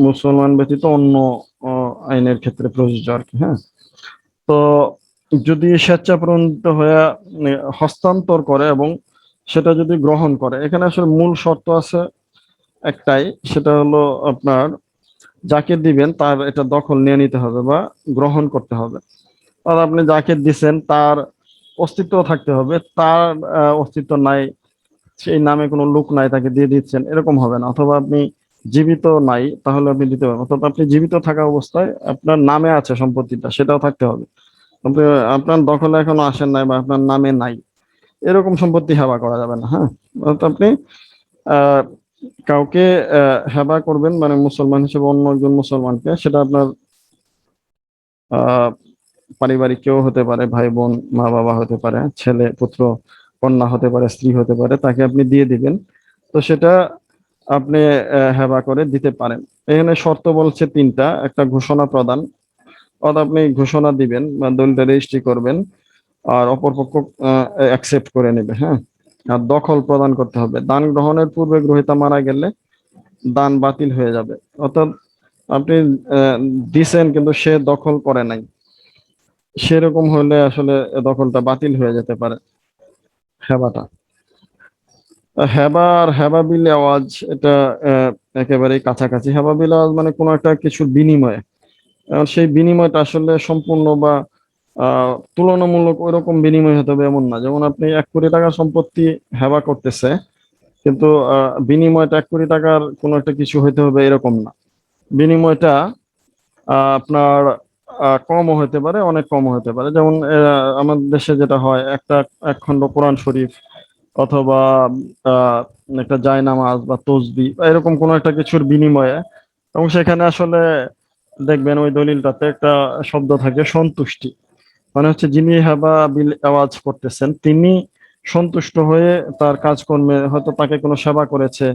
মুসলমান ব্যতীত অন্য আইনের ক্ষেত্রে প্রযোজ্য আর কি। হ্যাঁ, তো যদি স্বেচ্ছাপ্রণোদিত হয়ে হস্তান্তর করে এবং সেটা যদি গ্রহণ করে, এখানে আসলে মূল শর্ত আছে একটাই, সেটা হলো আপনার যাকে দিবেন তার এটা দখল নিয়ে নিতে হবে বা গ্রহণ করতে হবে। আর আপনি যাকে দিচ্ছেন তার অস্তিত্ব থাকতে হবে, তার অস্তিত্ব নাই, সেই নামে কোনো লোক নাই তাকে দিয়ে দিচ্ছেন, এরকম হবে না। অথবা আপনি জীবিত নাই, তাহলে আপনি দিতে পারবেন। অর্থাৎ আপনি জীবিত থাকা অবস্থায় আপনার নামে আছে সম্পত্তিটা, সেটাও থাকতে হবে। আপনি আপনার দখলে এখনো আসেন নাই বা আপনার নামে নাই, এরকম সম্পত্তি হেবা করা যাবে না। হ্যাঁ, অর্থাৎ আপনি আহ কাউকে হেবা করবেন মানে মুসলমান হিসেবে অন্য একজন মুসলমানকে, সেটা আপনার আহ পারিবারিক কেউ হতে পারে, ভাই বোন, মা বাবা হতে পারে, ছেলে পুত্র কন্যা হতে পারে, স্ত্রী হতে পারে, তাকে আপনি দিয়ে দিবেন। তো সেটা আপনি হেবা করে দিতে পারেন। এখানে শর্ত বলছে তিনটা: একটা ঘোষণা প্রদান, অর্থাৎ আপনি ঘোষণা দিবেন বা দলিলটা রেজিস্ট্রি করবেন, আর অপরপক্ষ অ্যাকসেপ্ট করে নেবে। হ্যাঁ, আর দখল প্রদান করতে হবে। দান গ্রহণের পূর্বে গ্রহীতা মারা গেলে দান বাতিল হয়ে যাবে। অর্থাৎ আপনি আহ, দিছেন কিন্তু সে দখল করে নাই, সেরকম হলে আসলে দখলটা বাতিল হয়ে যেতে পারে, হেবাটা। হেবা আর হেবাবিল আওয়াজ, এটা একেবারেই কাছাকাছি। হেবাবিল আওয়াজ মানে কোনো একটা কিছুর বিনিময়ে, এখন সেই বিনিময়টা আসলে সম্পূর্ণ বা তুলনামূলক ওইরকম বিনিময় হতে হবে এমন না। যেমন আপনি 1 কোটি টাকা সম্পত্তি হেবা করতেছে, কিন্তু বিনিময়টা 1 কোটি টাকার কোনো একটা কিছু হইতে হবে এরকম না। বিনিময়টা আপনার কমও হতে পারে, অনেক কমও হতে পারে। যেমন আমাদের দেশে যেটা হয়, এক খণ্ড কোরআন শরীফ অথবা আহ একটা জায়নামাজ বা তসবি বা এরকম কোনো একটা কিছুর বিনিময়ে, এবং সেখানে আসলে দেখবেন ওই দলিলটাতে একটা শব্দ থাকে সন্তুষ্টি, মানে হচ্ছে যিনি হেবা বিল আওয়াজ করতেছেন তিনি সন্তুষ্ট হয়ে তার কাজকর্মে, হয়তো তাকে কোনো সেবা করেছে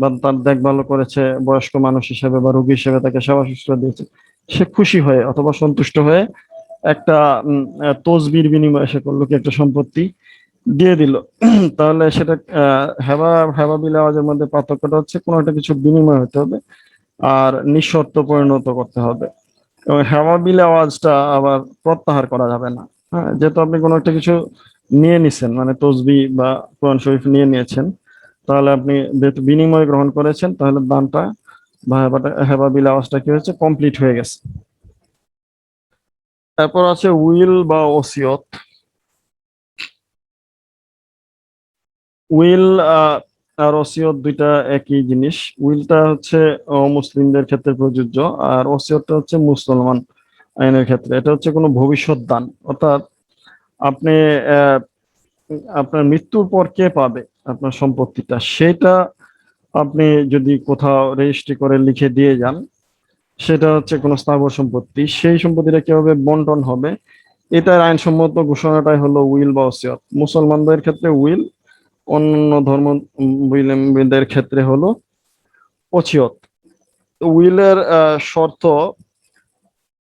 বা তার দেখভাল করেছে, বয়স্ক মানুষ হিসেবে বা রোগী হিসেবে তাকে সেবা শুশ্রূষা দিয়েছে, সে খুশি হয়ে অথবা সন্তুষ্ট হয়ে একটা তসবির বিনিময়ে সে করলো কি একটা সম্পত্তি দিয়ে দিল। তাহলে সেটা হেবা হেবা বিল আওয়াজের মধ্যে পার্থক্যটা হচ্ছে কোনো একটা কিছু বিনিময় হতে হবে আর নিঃশর্ত পরিণত করতে হবে। এবং হেওয়া বিল আওয়াজটা আবার প্রত্যাহার করা যাবে না। হ্যাঁ, যেহেতু আপনি কোনো একটা কিছু নিয়ে নিছেন, মানে তসবি বা কোরআন শরীফ নিয়ে নিয়েছেন, তাহলে আপনি যেহেতু বিনিময় গ্রহণ করেছেন, তাহলে দানটা বা হেবা বিল আওয়াজটা কি হয়েছে, কমপ্লিট হয়ে গেছে। তারপর আছে উইল বা ওসিয়ত। উইল আর ওসিয়ত দুইটা একই জিনিস। উইলটা হচ্ছে মুসলিমদের ক্ষেত্রে প্রযোজ্য, আর ওসিয়তটা হচ্ছে মুসলমান আইনের ক্ষেত্রে। এটা হচ্ছে কোনো ভবিষ্যৎ দান, অর্থাৎ আপনি আহ, আপনার মৃত্যুর পর কে পাবে আপনার সম্পত্তিটা, সেটা আপনি যদি কোথাও রেজিস্ট্রি করে লিখে দিয়ে যান, সেটা হচ্ছে কোনো স্থাবর সম্পত্তি, সেই সম্পত্তিটা কিভাবে বন্টন হবে, এটার আইনসম্মত ঘোষণাটাই হলো উইল বা ওসিয়ত। মুসলমানদের ক্ষেত্রে উইল, অন্যান্য ধর্মীয়দের ক্ষেত্রে হলো ওসিয়ত। উইলের শর্ত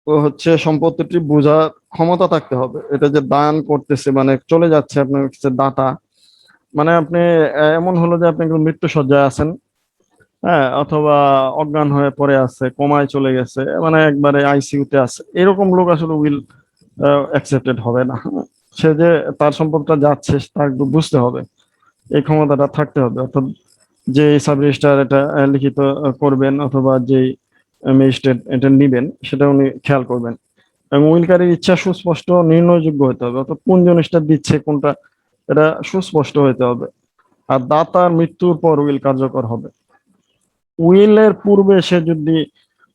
হচ্ছে সম্পত্তিটি বোঝার ক্ষমতা থাকতে হবে, এটা যে দান করতেছে মানে চলে যাচ্ছে আপনার কাছে দাতা, মানে আপনি এমন হলো যে আপনি একদম মৃত্যু সজ্জায় আছেন, হ্যাঁ, অথবা অজ্ঞান হয়ে পড়ে আছে, কোমায় চলে গেছে, মানে একবারে আইসিইউ তে আছে, এরকম লোক আসলে উইল অ্যাকসেপ্টেড হবে না। সে যে তার সম্পদটা যাচ্ছে তার একটু বুঝতে হবে, এই ক্ষমতাটা থাকতে হবে। অর্থাৎ যে সাব রেজিস্ট্রার এটা লিখিত করবেন অথবা যে ম্যাজিস্ট্রেট এটা নিবেন, সেটা উনি খেয়াল করবেন। এবং উইলকারীর ইচ্ছা সুস্পষ্ট নির্ণয়যোগ্য হতে হবে, অর্থাৎ কোন জিনিসটা দিচ্ছে কোনটা, এটা সুস্পষ্ট হতে হবে। আর দাতার মৃত্যুর পর উইল কার্যকর হবে। উইলের পূর্বে সে যদি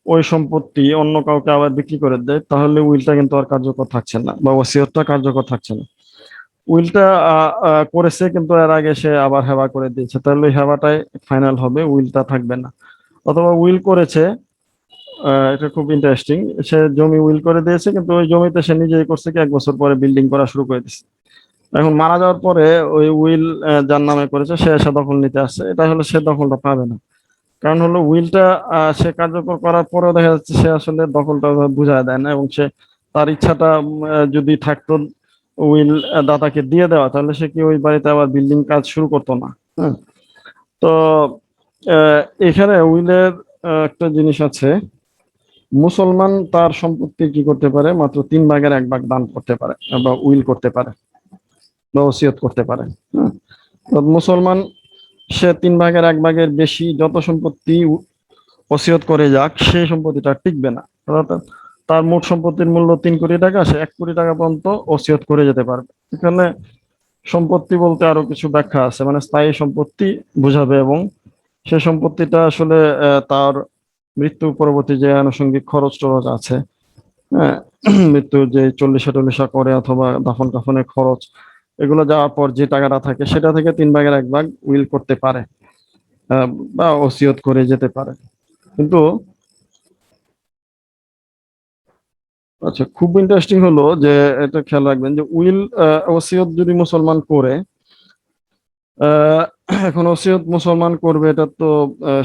ওই সম্পত্তি অন্য কাউকে আবার বিক্রি করে দেয়, তাহলে উইলটা কিন্তু আর কার্যকর থাকছে না বা ওসিয়তটা কার্যকর থাকছে না। উইলটা করেছে কিন্তু এর আগে সে আবার হেবা করে দিয়েছে, তাহলে ওই হেবাটাই ফাইনাল হবে, উইলটা থাকবে না। অথবা উইল করেছে, এটা খুব ইন্টারেস্টিং। সে জমি উইল করে দিয়েছে, কিন্তু ওই জমিতে সে নিজেই করছে কি 1 বছর পরে বিল্ডিং করা শুরু করে দিচ্ছে। এখন মারা যাওয়ার পরে ওই উইল যার নামে করেছে সে এসে দখল নিতে আসছে, এটা হলো সে দখলটা পাবে না। কারণ হলো উইলটা সে কার্যকর করার পরেও দেখা যাচ্ছে সে আসলে দখলটা বুঝায় দেয় না, এবং সে তার ইচ্ছাটা যদি থাকতো উইল দাতাকে দিয়ে দেওয়া, তাহলে সে কি ওই বাড়িতে আবার বিল্ডিং কাজ শুরু করতো না। হ্যাঁ। তো এখানে উইলের একটা জিনিস আছে, মুসলমান তার সম্পত্তি কি করতে পারে, মাত্র 3 ভাগের 1 ভাগ দান করতে পারে বা উইল করতে পারে বা ওসিয়ত করতে পারে। হ্যাঁ। তো মুসলমান সে 3 ভাগের 1 ভাগের বেশি যত সম্পত্তি ওসিয়ত করে যাক, সেই সম্পত্তিটা আর টিকবে না। অর্থাৎ তার মোট সম্পত্তির মূল্য 3 কোটি টাকা, সে 1 কোটি টাকা পর্যন্ত ওসিয়ত করে যেতে পারবে। এখানে সম্পত্তি বলতে আরো কিছু ব্যাখ্যা আছে, মানে স্থায়ী সম্পত্তি বুঝাবে, এবং সে সম্পত্তিটা আসলে তার মৃত্যু পরবর্তী যে আনুষঙ্গিক খরচ টরচ আছে, হ্যাঁ, মৃত্যু যে চল্লিশা টল্লিশা করে অথবা দাফন কাফনের খরচ, এগুলো যাওয়ার পর যে টাকাটা থাকে সেটা থেকে 3 ভাগের 1 ভাগ উইল করতে পারে, আহ, বা ওসিয়ত করে যেতে পারে। কিন্তু আচ্ছা, খুব ইন্টারেস্টিং হলো যে এটা খেয়াল রাখবেন যে উইল ওসিয়ত যদি মুসলমান করে, আহ, এখন ওসিয়ত মুসলমান করবে এটা তো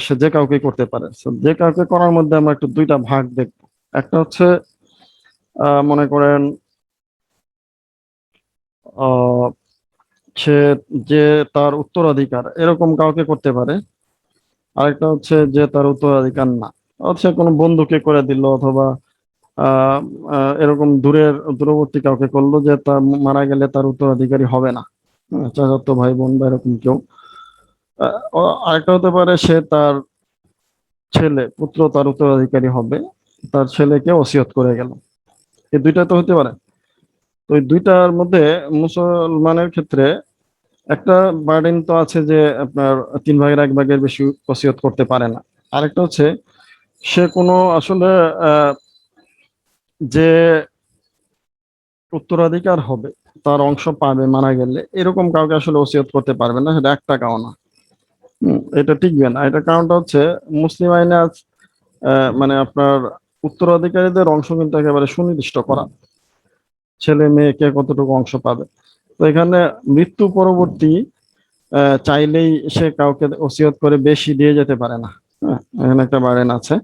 সে যে কাউকে করতে পারে। So, যে কাউকে করার মধ্যে আমরা একটু 2টা ভাগ দেখবো। একটা হচ্ছে মনে করেন আহ সে যে তার উত্তরাধিকার এরকম কাউকে করতে পারে। আরেকটা হচ্ছে যে তার উত্তরাধিকার না, হচ্ছে কোনো বন্ধুকে করে দিল, অথবা আহ এরকম দূরবর্তী কাউকে করলো যে তার মারা গেলে তার উত্তরাধিকারী হবে না। চাচাতো ভাই বোন বা এরকম কেউ। আরেকটা হতে পারে সে তার ছেলে পুত্র তার উত্তরাধিকারী হবে, তার ছেলেকে ওসিয়ত করে গেল। এই 2টা তো হতে পারে। তো এই 2টার মধ্যে মুসলমানের ক্ষেত্রে একটা বার্ডেন তো আছে যে আপনার 3 ভাগের 1 ভাগের বেশি ওসিয়ত করতে পারে না। আরেকটা হচ্ছে সে কোনো আসলে আহ, যে উত্তরাধিকার হবে, তার অংশ পাবে মারা গেলে, এরকম কাউকে আসলে ওসিয়ত করতে পারবে না, সেটা 1 টাকাও না। এটা টিকবে না। এটা কারণটা হচ্ছে মুসলিম আইনে মানে আপনার উত্তরাধিকারীদের অংশ কিন্তু একেবারে সুনির্দিষ্ট করা, ছেলে মেয়ে কে কতটুকু অংশ পাবে। তো এখানে মৃত্যু পরবর্তী চাইলেই সে কাউকে ওসিয়ত করে বেশি দিয়ে যেতে পারে না। হ্যাঁ, এখানে একটা বারেন আছে।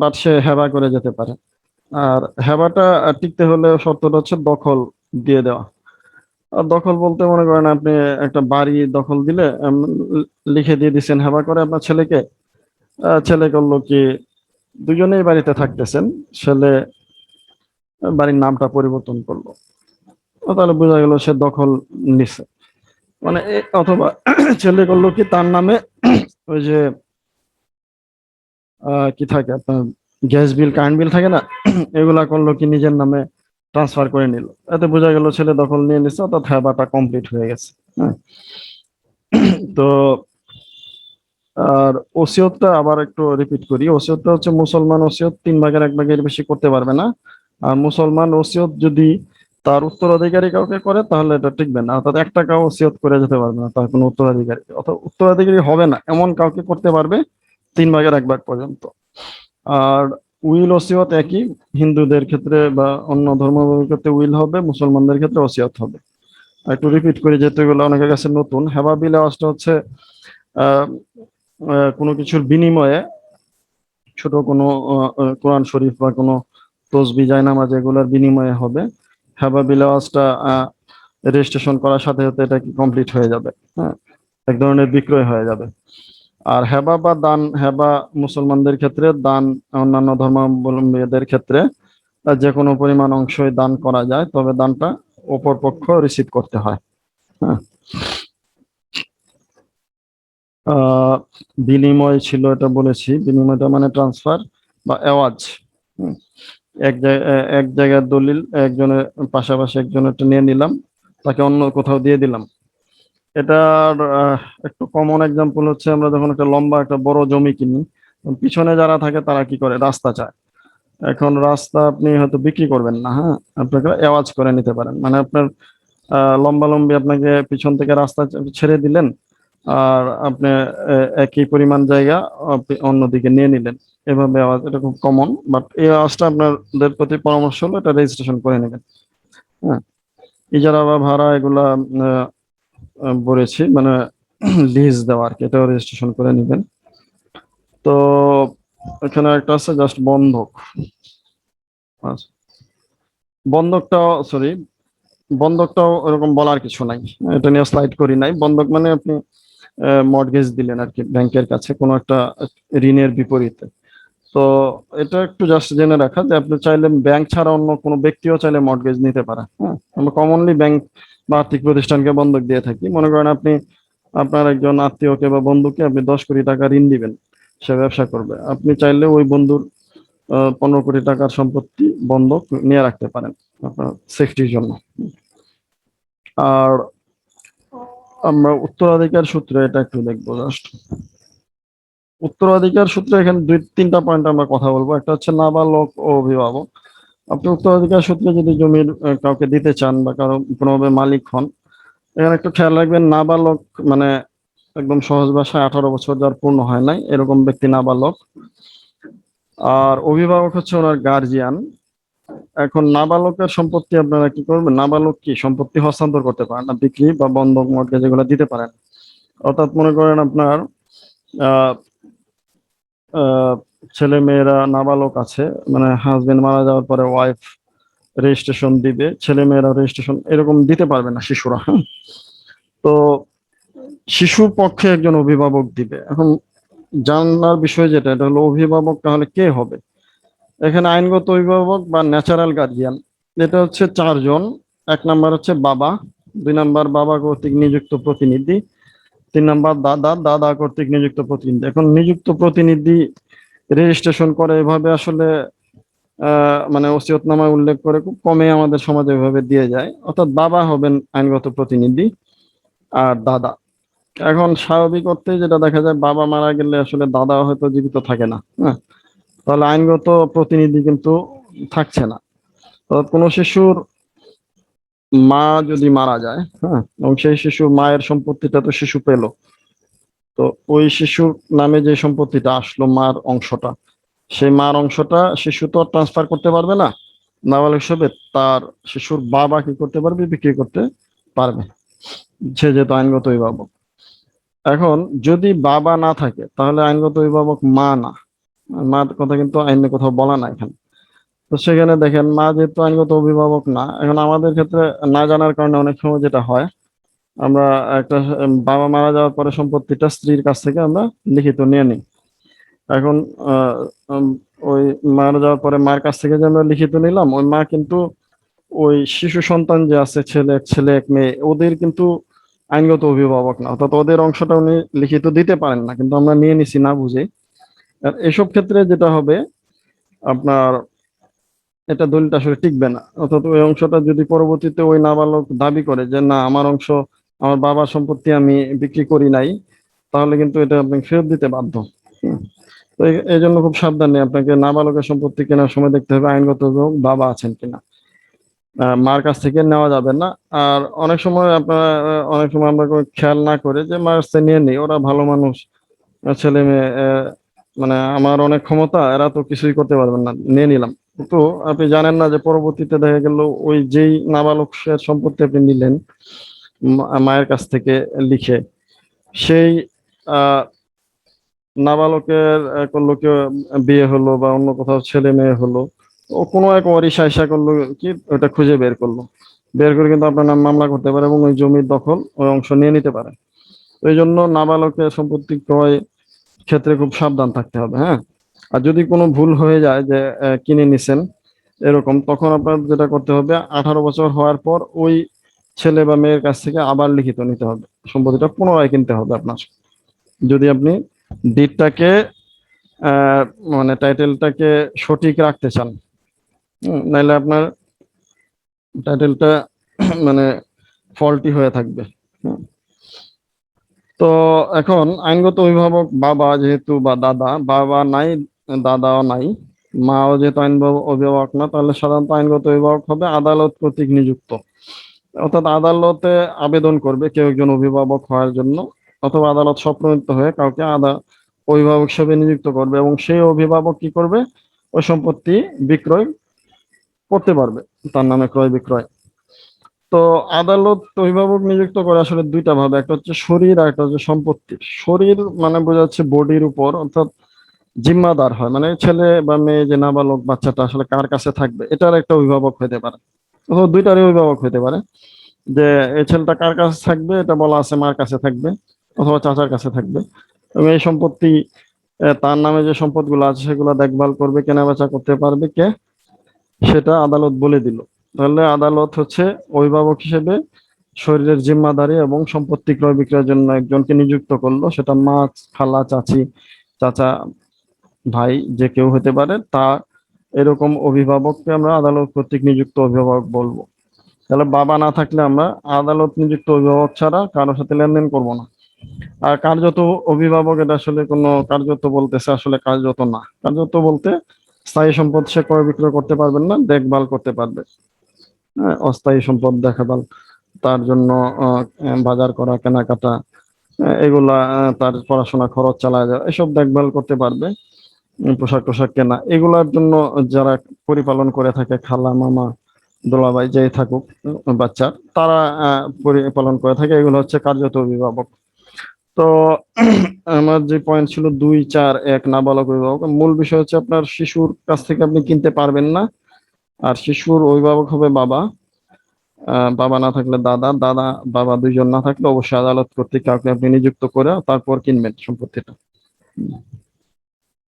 বাট সে হেবা করে যেতে পারে। আর হেবাটা টিকতে হলে শর্তটা হচ্ছে দখল দিয়ে দেওয়া। আর দখল বলতে মনে করেন আপনি একটা বাড়ি দখল দিলে, লিখে দিয়ে দিচ্ছেন হেবা করে আপনার ছেলেকে। ছেলে করলো কি, দুজনেই বাড়িতে থাকতেছেন, ছেলে বাড়ির নামটা পরিবর্তন করলো, তাহলে বোঝা গেল সে দখল নিছে। মানে অথবা ছেলে করলো কি তার নামে ওই যে কি থাকে আপনার গ্যাস বিল কারেন্ট বিল থাকে না, এগুলা করলো কি নিজের নামে ট্রান্সফার করে নিল, এতে বোঝা গেল ছেলে দখল নিয়ে নিছে, অর্থাৎ হেবাটা কমপ্লিট হয়ে গেছে। হ্যাঁ। তো আর ওসিয়তটা আবার একটু রিপিট করি, ওসিয়তটা হচ্ছে মুসলমান ওসিয়ত 3 ভাগের 1 ভাগের বেশি করতে পারবে না। আর মুসলমান ওসিয়ত যদি তার উত্তরাধিকারী কাউকে করে তাহলে এটা টিকবে না, অর্থাৎ 1 টাকাও ওসিয়ত করে যেতে পারবে না তার কোনো উত্তরাধিকারী, অর্থাৎ উত্তরাধিকারী হবে না এমন কাউকে করতে পারবে 3 ভাগের 1 ভাগ পর্যন্ত। আর উইল ওসিয়ত একই, হিন্দুদের ক্ষেত্রে বা অন্য ধর্মাবলম্বীর ক্ষেত্রে উইল হবে, মুসলমানদের ক্ষেত্রে ওসিয়ত হবে। আর একটু রিপিট করে, যেহেতু এগুলো অনেকের কাছে নতুন, হেবা বিলাসটা হচ্ছে আহ কোনো কিছুর বিনিময়ে, ছোট কোনো কোরআন শরীফ বা কোনো তসবি জায়নামাজ এগুলোর বিনিময়ে হবে। হেবা বিলাসটা রেজিস্ট্রেশন করার সাথে সাথে এটা কি কমপ্লিট হয়ে যাবে। হ্যাঁ, এক ধরনের বিক্রয় হয়ে যাবে। আর হেবা বা দান, হেবা মুসলমানদের ক্ষেত্রে, দান অন্যান্য ধর্মাবলম্বীদের ক্ষেত্রে যে কোনো পরিমাণ অংশই দান করা যায়, তবে দানটা অপর পক্ষ রিসিভ করতে হয়। হ্যাঁ। আহ বিনিময় ছিল এটা বলেছি, বিনিময়টা মানে ট্রান্সফার বা এওয়াজ। হুম, এক জায়গার দলিল একজনের পাশাপাশি একজনের নিয়ে নিলাম, তাকে অন্য কোথাও দিয়ে দিলাম। এটার একটু কমন এক্সাম্পল হচ্ছে আমরা যখন একটা লম্বা একটা বড় জমি কিনি, পিছনে যারা থাকে তারা কি করে, রাস্তা চায়। এখন রাস্তা আপনি হয়তো বিক্রি করবেন না, হ্যাঁ, আপনাকে এওয়াজ করে নিতে পারেন, মানে আপনার লম্বা লম্বি আপনাকে পিছন থেকে রাস্তা ছেড়ে দিলেন, আর আপনি একই পরিমাণ জায়গা আপনি অন্যদিকে নিয়ে নিলেন, এভাবে আওয়াজ, এটা খুব কমন। বাট এই আওয়াজটা আপনাদের প্রতি পরামর্শ হলো এটা রেজিস্ট্রেশন করে নেবেন। হ্যাঁ, ইজারা বা ভাড়া এগুলা বলেছি, মানে লিজ দেওয়া আর কি, এটাও রেজিস্ট্রেশন করে নেবেন। তো এখানে একটা আছে জাস্ট বন্ধক। আচ্ছা, বন্ধকটাও সরি, বন্ধকটাও এরকম বলার কিছু নাই, এটা নিয়ে স্লাইড করি নাই। বন্ধক মানে আপনি মর্টগেজ দিলেন আর কি ব্যাংকের কাছে কোনো একটা ঋণের বিপরীতে। তো এটা একটু জাস্ট জেনে রাখা যে আপনি চাইলে ব্যাংক ছাড়া অন্য কোনো ব্যক্তিও চাইলে মর্টগেজ নিতে পারে। হ্যাঁ, আমরা কমনলি ব্যাংক বা আর্থিক প্রতিষ্ঠানকে বন্ধক দিয়ে থাকি। মনে করেন আপনি আপনার একজন আত্মীয়কে বা বন্ধুকে আপনি 10 কোটি টাকা ঋণ দিবেন, সে ব্যবসা করবে, আপনি চাইলে ওই বন্ধুর 15 কোটি টাকার সম্পত্তি বন্ধক নিয়ে রাখতে পারেন আপনার সেফটির জন্য। আর আমরা উত্তরাধিকার সূত্রে এটা একটু দেখবো জাস্ট। উত্তরাধিকার সূত্রে এখানে 2-3টা পয়েন্ট আমরা কথা বলবো। একটা হচ্ছে নাবালক ও অভিভাবক। আপনি উত্তরাধিকার সূত্রে যদি জমির কাউকে দিতে চান বা কারো কোনোভাবে মালিক হন, এখানে একটু খেয়াল রাখবেন নাবালক মানে একদম সহজ ভাষায় 18 বছর যার পূর্ণ হয় নাই এরকম ব্যক্তি নাবালক। আর অভিভাবক হচ্ছে ওনার গার্জিয়ান। এখন নাবালকের সম্পত্তি আপনারা কি করবেন, নাবালক কি সম্পত্তি হস্তান্তর করতে পারেন না, বিক্রি বা বন্ধক মর্টগেজ এগুলো দিতে পারেন। অর্থাৎ মনে করেন আপনার আহ আহ ছেলে মেয়েরা নাবালক আছে, মানে হাজবেন্ড মারা যাওয়ার পরে ওয়াইফ রেজিস্ট্রেশন দিবে, ছেলে মেয়েরা রেজিস্ট্রেশন এরকম দিতে পারবে না শিশুরা। হ্যাঁ, তো শিশুর পক্ষে একজন অভিভাবক দিবে। এখন জানার বিষয় যেটা, এটা হলো অভিভাবক তাহলে কে হবে। এখানে আইনগত অভিভাবক বা ন্যাচারাল গার্জিয়ান, এটা হচ্ছে 4 জন। 1 নাম্বার হচ্ছে বাবা, 2 নাম্বার বাবা কর্তৃক নিযুক্ত প্রতিনিধি, 3 নাম্বার দাদা, দাদা কর্তৃক নিযুক্ত প্রতিনিধি। এখন নিযুক্ত প্রতিনিধি রেজিস্ট্রেশন করে এভাবে আসলে মানে ওসিয়তনামায় উল্লেখ করে খুব কমে আমাদের সমাজে এভাবে দিয়ে যায়। অর্থাৎ বাবা হবেন আইনগত প্রতিনিধি আর দাদা। এখন স্বাভাবিক অর্থে যেটা দেখা যায়, বাবা মারা গেলে আসলে দাদা হয়তো জীবিত থাকে না। হ্যাঁ, তাহলে আইনগত প্রতিনিধি কিন্তু থাকছে না। অর্থাৎ কোনো শিশুর মা যদি মারা যায়, হ্যাঁ, এবং সেই শিশুর মায়ের সম্পত্তিটা তো শিশু পেল, তো ওই শিশুর নামে যে সম্পত্তিটা আসলো মার অংশটা, সেই মার অংশটা শিশু তো ট্রান্সফার করতে পারবে না নাবালক হিসেবে, তার শিশুর বাবা কি করতে পারবে, বিক্রি করতে পারবে, সে যেহেতু আইনগত অভিভাবক। এখন যদি বাবা না থাকে তাহলে আইনগত অভিভাবক মা না, মার কথা কিন্তু আইনে কোথাও বলা না এখানে। তো সেখানে দেখেন মা যেহেতু আইনগত অভিভাবক না, এখন আমাদের ক্ষেত্রে না জানার কারণে অনেক সময় যেটা হয়, আমরা একটা বাবা মারা যাওয়ার পরে সম্পত্তিটা স্ত্রীর কাছ থেকে আমরা লিখিত নিয়ে নিই। এখন আহ, উম, ওই মারা যাওয়ার পরে মায়ের কাছ থেকে যে আমরা লিখিত নিলাম, ওই মা কিন্তু ওই শিশু সন্তান যে আছে, ছেলে এক মেয়ে, ওদের কিন্তু আইনগত অভিভাবক না, অর্থাৎ ওদের অংশটা উনি লিখিত দিতে পারেন না, কিন্তু আমরা নিয়ে নিছি না বুঝে। আর এসব ক্ষেত্রে যেটা হবে আপনার, এটা দলিলটা আসলে টিকবে না। অর্থাৎ ওই অংশটা যদি পরবর্তীতে ওই নাবালক দাবি করে যে না আমার অংশ, আমার বাবার সম্পত্তি আমি বিক্রি করি নাই, তাহলে কিন্তু এটা আপনি ফেরত দিতে বাধ্য। হুম। তো এই জন্য খুব সাবধানে আপনাকে নাবালকের সম্পত্তি কেনার সময় দেখতে হবে আইনগত অভিভাবক বাবা আছেন কিনা। মার কাছ থেকে নেওয়া যাবে না। আর অনেক সময় আপনারা অনেক সময় আমরা কোনো খেয়াল না করে যে মার কাছ থেকে নিয়ে নিই, ওরা ভালো মানুষ, ছেলে মেয়ে, মানে আমার অনেক ক্ষমতা, এরা তো কিছুই করতে পারবেন না, নিয়ে নিলাম। তো আপনি জানেন না যে পরবর্তীতে দেখা গেল ওই যেই নাবালকের সম্পত্তি আপনি নিলেন মায়ের কাছ থেকে লিখে, সেই আহ নাবালকের লোকে বিয়ে হলো বা অন্য কোথাও ছেলে মেয়ে হলো, ও কোনো এক ওয়ারিশ আয়সা করলো, কি ওটা খুঁজে বের করলো, বের করে কিন্তু আপনার নাম মামলা করতে পারে এবং ওই জমির দখল ওই অংশ নিয়ে নিতে পারে। তো এই জন্য নাবালকের সম্পত্তি ক্রয় ক্ষেত্রে খুব সাবধান থাকতে হবে। হ্যাঁ, আর যদি কোনো ভুল হয়ে যায় যে কিনে নিছেন এরকম, তখন আপনার যেটা করতে হবে 18 বছর হওয়ার পর ওই ছেলে বা মেয়ের কাছ থেকে আবার লিখিত নিতে হবে, সম্পত্তিটা পুনরায় কিনতে হবে আপনার, যদি আপনি ডিডটাকে আহ মানে টাইটেলটাকে সঠিক রাখতে চান। নাইলে আপনার টাইটেলটা মানে ফল্টি হয়ে থাকবে। হুম। তো এখন আইনগত অভিভাবক বাবা যেহেতু বা দাদা, বাবা নাই দাদাও নাই, মাও যেহেতু আইন অভিভাবক না, তাহলে সাধারণত আইনগত অভিভাবক হবে আদালত কর্তৃক নিযুক্ত। অর্থাৎ আদালতে আবেদন করবে কেউ একজন অভিভাবক হওয়ার জন্য, অথবা আদালত স্বপ্রণীত হয়ে কাউকে অভিভাবক হিসেবে নিযুক্ত করবে, এবং সেই অভিভাবক কি করবে, ওই সম্পত্তি বিক্রয় করতে পারবে, তার নামে ক্রয় বিক্রয়। তো আদালত অভিভাবক নিযুক্ত করে আসলে দুইটা ভাবে, একটা হচ্ছে শরীর আর একটা হচ্ছে সম্পত্তি। শরীর মানে বোঝা যাচ্ছে বডির উপর, অর্থাৎ জিম্মাদার হয়, মানে ছেলে বা মেয়ে যে নাবালক বাচ্চাটা আসলে কার কাছে থাকবে এটার একটা অভিভাবক হতে পারে, অথবা দুইটারই অভিভাবক হতে পারে। যে এই ছেলেটা কার কাছে থাকবে এটা বলা আছে, মার কাছে থাকবে অথবা চাচার কাছে থাকবে, এবং এই সম্পত্তি তার নামে যে সম্পদগুলো আছে সেগুলো দেখভাল করবে, কেনাবেচা করতে পারবে কে, সেটা আদালত বলে দিল। তাহলে আদালত হচ্ছে অভিভাবক হিসেবে শরীরের জিম্মাদারি এবং সম্পত্তি ক্রয় বিক্রয়ের জন্য একজনকে নিযুক্ত করলো, সেটা মা, খালা, চাচি, চাচা, ভাই, যে কেউ হতে পারে। তা এরকম অভিভাবককে আমরা আদালত কর্তৃক নিযুক্ত অভিভাবক বলবো। তাহলে বাবা না থাকলে আমরা আদালত নিযুক্ত অভিভাবক ছাড়া কারোর সাথে লেনদেন করব না। আর কার্যত অভিভাবক, এটা আসলে কোনো কার্যত বলতেছে, আসলে কার্যত না। কার্যত বলতে স্থায়ী সম্পদ সে ক্রয় বিক্রয় করতে পারবেন না, দেখভাল করতে পারবে। হ্যাঁ, অস্থায়ী সম্পদ দেখাভাল, তার জন্য বাজার করা, কেনাকাটা, এগুলা, তার পড়াশোনা খরচ চালায় যাওয়া, এসব দেখভাল করতে পারবে। পোশাক টোশাক কেনা, এগুলার জন্য যারা পরিপালন করে থাকে, খালা, মামা, দোলাভাই যেই থাকুক, বাচ্চা, তারা পরিপালন করে থাকে, এগুলো হচ্ছে কার্যত অভিভাবক। তো আমার যে পয়েন্ট ছিল 2, 4, 1 নাবালক অভিভাবক, মূল বিষয় হচ্ছে আপনার শিশুর কাছ থেকে আপনি কিনতে পারবেন না। আর শিশুর অভিভাবক হবে বাবা, বাবা না থাকলে দাদা, দাদা বাবা দুইজন না থাকলে অবশ্যই আদালত কর্তৃক কাউকে আপনি নিযুক্ত করে তারপর কিনবেন সম্পত্তিটা।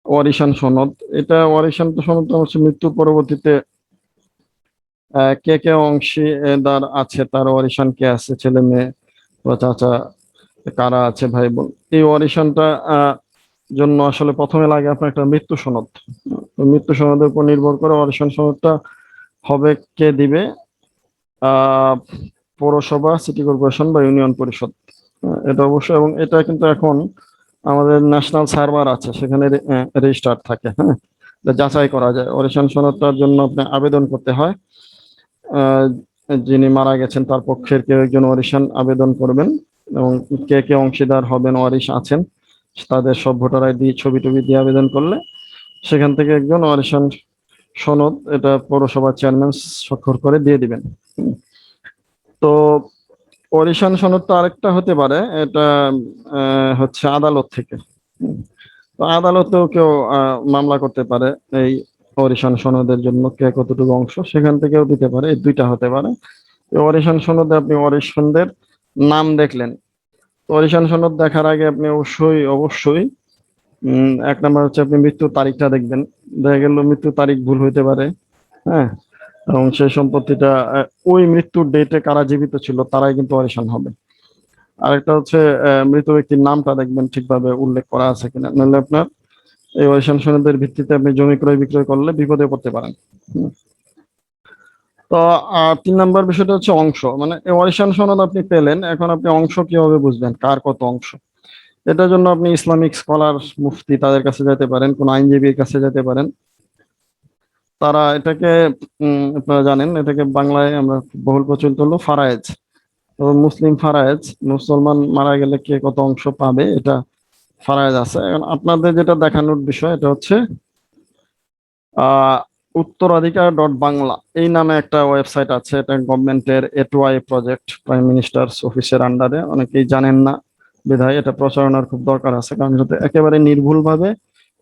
ওয়ারিশান সনদ, এটা ওয়ারিশান সনদ হচ্ছে মৃত্যুর পরবর্তীতে কে কে অংশীদার আছে, তার ওয়ারিশান কে আছে, ছেলে মেয়ে বা চাচা কারা আছে, ভাই বোন, এই ওয়ারিশানটা জন্য আসলে প্রথমে লাগে আপনার একটা মৃত্যু সনদ। তো মৃত্যু সনদের উপর নির্ভর করে ওয়ারিশান সনদটা হবে, কে দিবে, আহ পৌরসভা, সিটি কর্পোরেশন বা ইউনিয়ন পরিষদ। এটা অবশ্যই, এবং এটা কিন্তু এখন আমাদের ন্যাশনাল সার্ভার আছে, সেখানে রেজিস্টার থাকে। হ্যাঁ, এটা যাচাই করা যায়। ওয়ারিশান সনদটার জন্য আপনি আবেদন করতে হয়, আহ, যিনি মারা গেছেন তার পক্ষের কেউ একজন ওয়ারিশান আবেদন করবেন, এবং কে কে অংশীদার হবেন, ওয়ারিশ আছেন, তাদের সব ভোটার আইডি, ছবি টবি দিয়ে আবেদন করলে সেখান থেকে একজন ওয়ারিশান সনদ, এটা পৌরসভার চেয়ারম্যান স্বাক্ষর করে দিয়ে দিবেন। তো ওয়ারিশান সনদ তো আরেকটা হতে পারে, এটা হচ্ছে আদালত থেকে। তো আদালতেও কেউ মামলা করতে পারে এই ওয়ারিশান সনদের জন্য, কে কতটুকু অংশ, সেখান থেকেও দিতে পারে। এই দুইটা হতে পারে। ওয়ারিশান সনদে আপনি ওয়ারিশানদের নাম দেখলেন। ওয়ারিশান সনদ দেখার আগে আপনি অবশ্যই অবশ্যই এক নাম্বার হচ্ছে আপনি মৃত্যুর তারিখটা দেখবেন। দেখা গেল মৃত্যুর তারিখ ভুল হইতে পারে। হ্যাঁ, এবং সেই সম্পত্তিটা ওই মৃত্যুর ডেটে কারা জীবিত ছিল তারাই কিন্তু ওয়ারিশান হবে। আরেকটা হচ্ছে মৃত ব্যক্তির নামটা দেখবেন ঠিকভাবে উল্লেখ করা আছে কিনা, নাহলে আপনার এই ওয়ারিশান সনদের ভিত্তিতে আপনি জমি ক্রয় বিক্রয় করলে বিপদে পড়তে পারেন। তো 3 নাম্বার বিষয়টা হচ্ছে অংশ, মানে ওয়ারিশান সনদ আপনি পেলেন, এখন আপনি অংশ কিভাবে বুঝবেন, কার কত অংশ। এটার জন্য আপনি ইসলামিক স্কলার, মুফতি, তাদের কাছে যেতে পারেন, কোন আইনজীবীর কাছে যেতে পারেন। তারা এটাকে আপনারা জানেন, এটাকে বাংলায় আমরা বহুল প্রচলিত হলো ফারায়েজ। তো মুসলিম ফারায়েজ, মুসলমান মারা গেলে কে কত অংশ পাবে, এটা ফারায়েজ আছে। এখন আপনাদের যেটা দেখানোর বিষয়, এটা হচ্ছে আহ উত্তরাধিকার.বাংলা এই নামে একটা ওয়েবসাইট আছে। এটা গভর্নমেন্টের A2I প্রজেক্ট, প্রাইম মিনিস্টার্স অফিসের আন্ডারে। অনেকেই জানেন না, বিধায় এটা প্রচারণার খুব দরকার আছে, কারণ যাতে একেবারে নির্ভুলভাবে,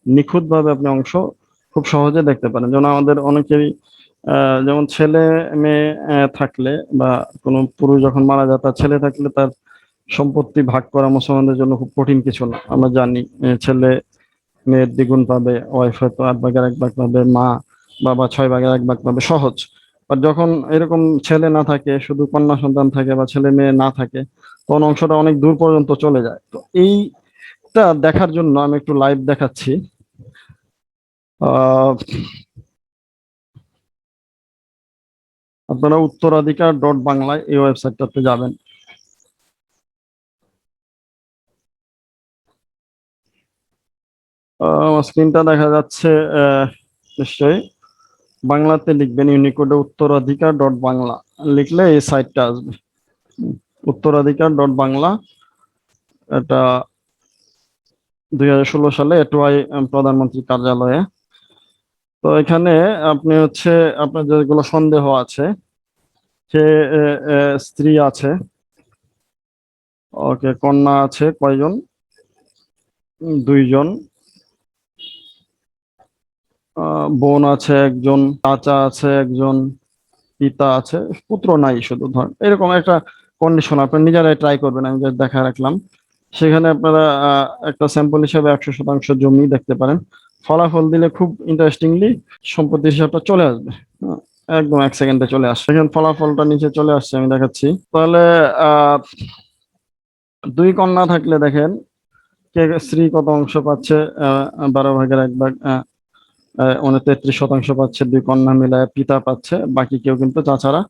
নিখুঁতভাবে আপনি অংশ খুব সহজে দেখতে পারেন। যেমন আমাদের অনেকেরই যেমন ছেলে মেয়ে থাকলে, বা কোনো পুরুষ যখন মারা যায়, তার ছেলে থাকলে তার সম্পত্তি ভাগ করা মুসলমানদের জন্য খুব কঠিন কিছু না। আমরা জানি ছেলে মেয়ের দ্বিগুণ পাবে, ওয়াইফ হয়তো 8 ভাগের 1 ভাগ পাবে, মা বাবা 6 ভাগের 1 ভাগ পাবে, সহজ। আর যখন এরকম ছেলে না থাকে, শুধু কন্যা সন্তান থাকে, বা ছেলে মেয়ে না থাকে, তখন অংশটা অনেক দূর পর্যন্ত চলে যায়। তো এইটা দেখার জন্য আমি একটু লাইভ দেখাচ্ছি। আহ আপনারা উত্তরাধিকার.বাংলায় এই ওয়েবসাইটটাতে যাবেন। স্ক্রিনটা দেখা যাচ্ছে নিশ্চয়ই। বাংলাতে লিখবেন ইউনিকোডে উত্তরাধিকার.বাংলা লিখলে এই সাইটটা আসবে। উত্তরাধিকার.বাংলা, এটা 2016 সালে এটুআই প্রধানমন্ত্রী কার্যালয়ে। তো এখানে আপনি হচ্ছে আপনার যেগুলো সন্দেহ আছে, সে স্ত্রী আছে, ওকে, কন্যা আছে কয়জন? দুইজন। বোন আছে একজন, চাচা আছে একজন, পিতা আছে, পুত্র নাই শুধু, ধর এরকম একটা কন্ডিশন আপনি নিজেরাই ট্রাই করবেন, আমি just দেখা রাখলাম। সেখানে আপনারা একটা স্যাম্পল হিসেবে 100% জমি দেখতে পারেন। ফলাফল দিলে খুব ইন্টারেস্টিংলি সম্পত্তি হিসাবটা চলে আসবে। হ্যাঁ, একদম 1 সেকেন্ডে চলে আসছে। এখন ফলাফলটা নিচে চলে আসছে, আমি দেখাচ্ছি। তাহলে আহ 2 কন্যা থাকলে দেখেন কে স্ত্রী কত অংশ পাচ্ছে। 12 ভাগের 1 ভাগ, 33% পাচ্ছে 2 কন্যা মিলায় পিতা পাচ্ছে, বাকি কেউ কিন্তু চাচারা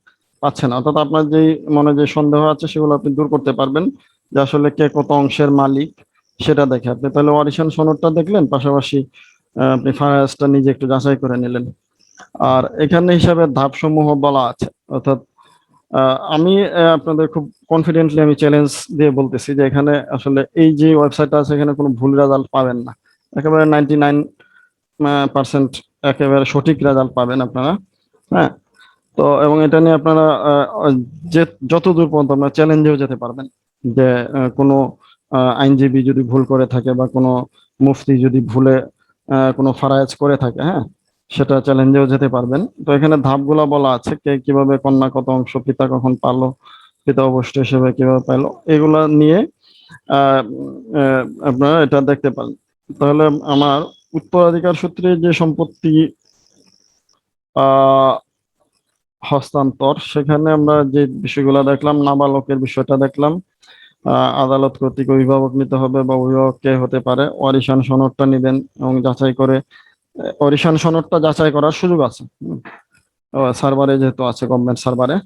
পাচ্ছে না। অর্থাৎ আপনার যেই মনে যে সন্দেহ আছে সেগুলো আপনি দূর করতে পারবেন, যে আসলে কে কত অংশের মালিক সেটা দেখে। আপনি তাহলে ওয়ারিশান সনদটা দেখলেন, পাশাপাশি আপনি ফারাজটা নিজে একটু যাচাই করে নিলেন। আর এখানে হিসাবে ধাপসমূহ বলা আছে, অর্থাৎ আমি আপনাদের খুব কনফিডেন্টলি আমি চ্যালেঞ্জ দিয়ে বলতেছি যে এখানে আসলে এই যে ওয়েবসাইটটা আছে এখানে কোনো ভুল রেজাল্ট পাবেন না। একেবারে 99% একেবারে সঠিক রেজাল্ট পাবেন আপনারা। হ্যাঁ, তো এবং এটা নিয়ে আপনারা যে যতদূর পর্যন্ত আপনারা চ্যালেঞ্জেও যেতে পারবেন, যে কোনো আইনজীবী যদি ভুল করে থাকে বা কোনো মুফতি যদি ভুলে কোনো ফারায়েজ করে থাকে, হ্যাঁ, সেটা চ্যালেঞ্জেও যেতে পারবেন। তো এখানে ধাপগুলা বলা আছে, কে কিভাবে কন্যা কত অংশ, পিতা কখন পালো, পিতা অবশিষ্ট হিসেবে কিভাবে পাইলো, এগুলা নিয়ে আহ আপনারা এটা দেখতে পারেন। তাহলে আমার উত্তরাধিকার সূত্রে যে সম্পত্তি আহ হস্তান্তর, সেখানে আমরা যে বিষয়গুলো দেখলাম, নাবালকের বিষয়টা দেখলাম, আদালত কর্তৃক অভিভাবক নিতে হবে বা অভিভাবক কে হতে পারে, ওয়ারিশান সনদটা নিবেন এবং যাচাই করে, ওয়ারিশান সনদটা যাচাই করার সুযোগ আছে সার্ভারে, যেহেতু আছে গভর্নমেন্ট সার্ভারে।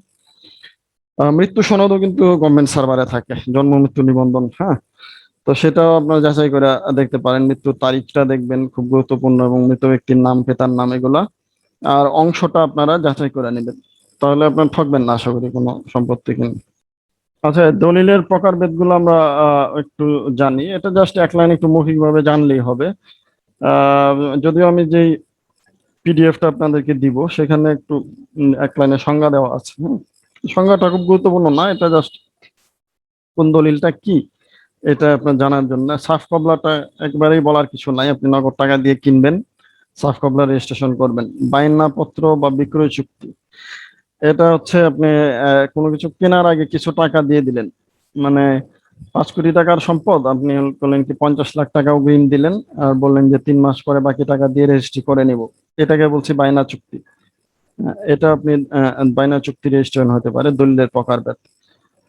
মৃত্যু সনদও কিন্তু গভর্নমেন্ট সার্ভারে থাকে, জন্ম মৃত্যু নিবন্ধন, হ্যাঁ। তো সেটাও আপনারা যাচাই করে দেখতে পারেন, মৃত্যুর তারিখটা দেখবেন, খুব গুরুত্বপূর্ণ, এবং মৃত ব্যক্তির নাম, পিতার নাম, এগুলা। আর অংশটা আপনারা যাচাই করে নেবেন, তাহলে আপনার ঠকবেন না আশা করি কোনো সম্পত্তি কিনে। আচ্ছা, দলিলের প্রকারভেদ গুলো আমরা একটু জানি, এটা জাস্ট এক লাইন একটু মৌখিকভাবে জানলেই হবে। আহ, যদিও আমি যেই পিডিএফটা আপনাদেরকে দিব সেখানে একটু 1 লাইনে সংজ্ঞা দেওয়া আছে। সংজ্ঞাটা খুব গুরুত্বপূর্ণ না, এটা জাস্ট কোন দলিলটা কি এটা আপনার জানার জন্য। সাফ কবলাটা একবারেই বলার কিছু নাই, আপনি নগদ টাকা দিয়ে কিনবেন, সাফ কবলা রেজিস্ট্রেশন করবেন। বাইনা পত্র বা বিক্রয় চুক্তি, এটা হচ্ছে আপনি কোনো কিছু কেনার আগে কিছু টাকা দিয়ে দিলেন, মানে 5 কোটি টাকার সম্পদ, আপনি বললেন কি 50 লাখ টাকা অগ্রিম দিলেন, আর বললেন যে 3 মাস পরে বাকি টাকা দিয়ে রেজিস্ট্রি করে নিব। এটাকে বলছি বাইনা চুক্তি। এটা আপনি বাইনা চুক্তি রেজিস্ট্রেশন হতে পারে দলিলের প্রকারভেদ।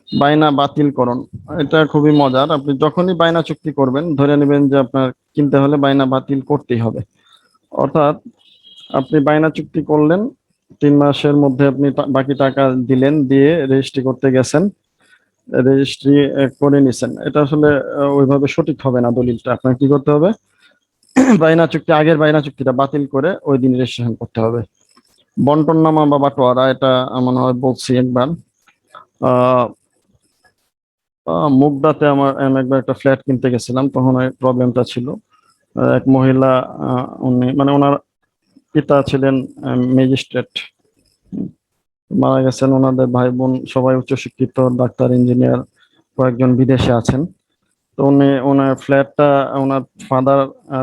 বাইনা বাতিলকরণ, এটা খুবই মজার। আপনি যখনই বাইনা চুক্তি করবেন, ধরে নেবেন যে আপনার কিনতে হলে বাইনা বাতিল করতেই হবে। অর্থাৎ আপনি বায়না চুক্তি করলেন, 3 মাসের মধ্যে আপনি বাকি টাকা দিলেন, দিয়ে রেজিস্ট্রি করতে গেছেন, রেজিস্ট্রি করে নিছেন, এটা আসলে ওইভাবে সঠিক হবে না। দলিলটা আপনার কি করতে হবে, বায়না চুক্তি, আগের বায়না চুক্তিটা বাতিল করে ওই দিন রেজিস্ট্রেশন করতে হবে। বন্টননামা বা বাটোয়ারা, এটা মনে হয় বলছি একবার। আহ মুগদাতে আমি একবার একটা ফ্ল্যাট কিনতে গেছিলাম, তখন ওই প্রবলেমটা ছিল। এক মহিলা, উনি মানে ওনার পিতা ছিলেন ম্যাজিস্ট্রেট, মারা গেছেন। ওনাদের ভাই বোন সবাই উচ্চশিক্ষিত, ডাক্তার, ইঞ্জিনিয়ার, কয়েকজন বিদেশে আছেন। তো উনি ওনার ফ্ল্যাটটা, ওনার ফাদার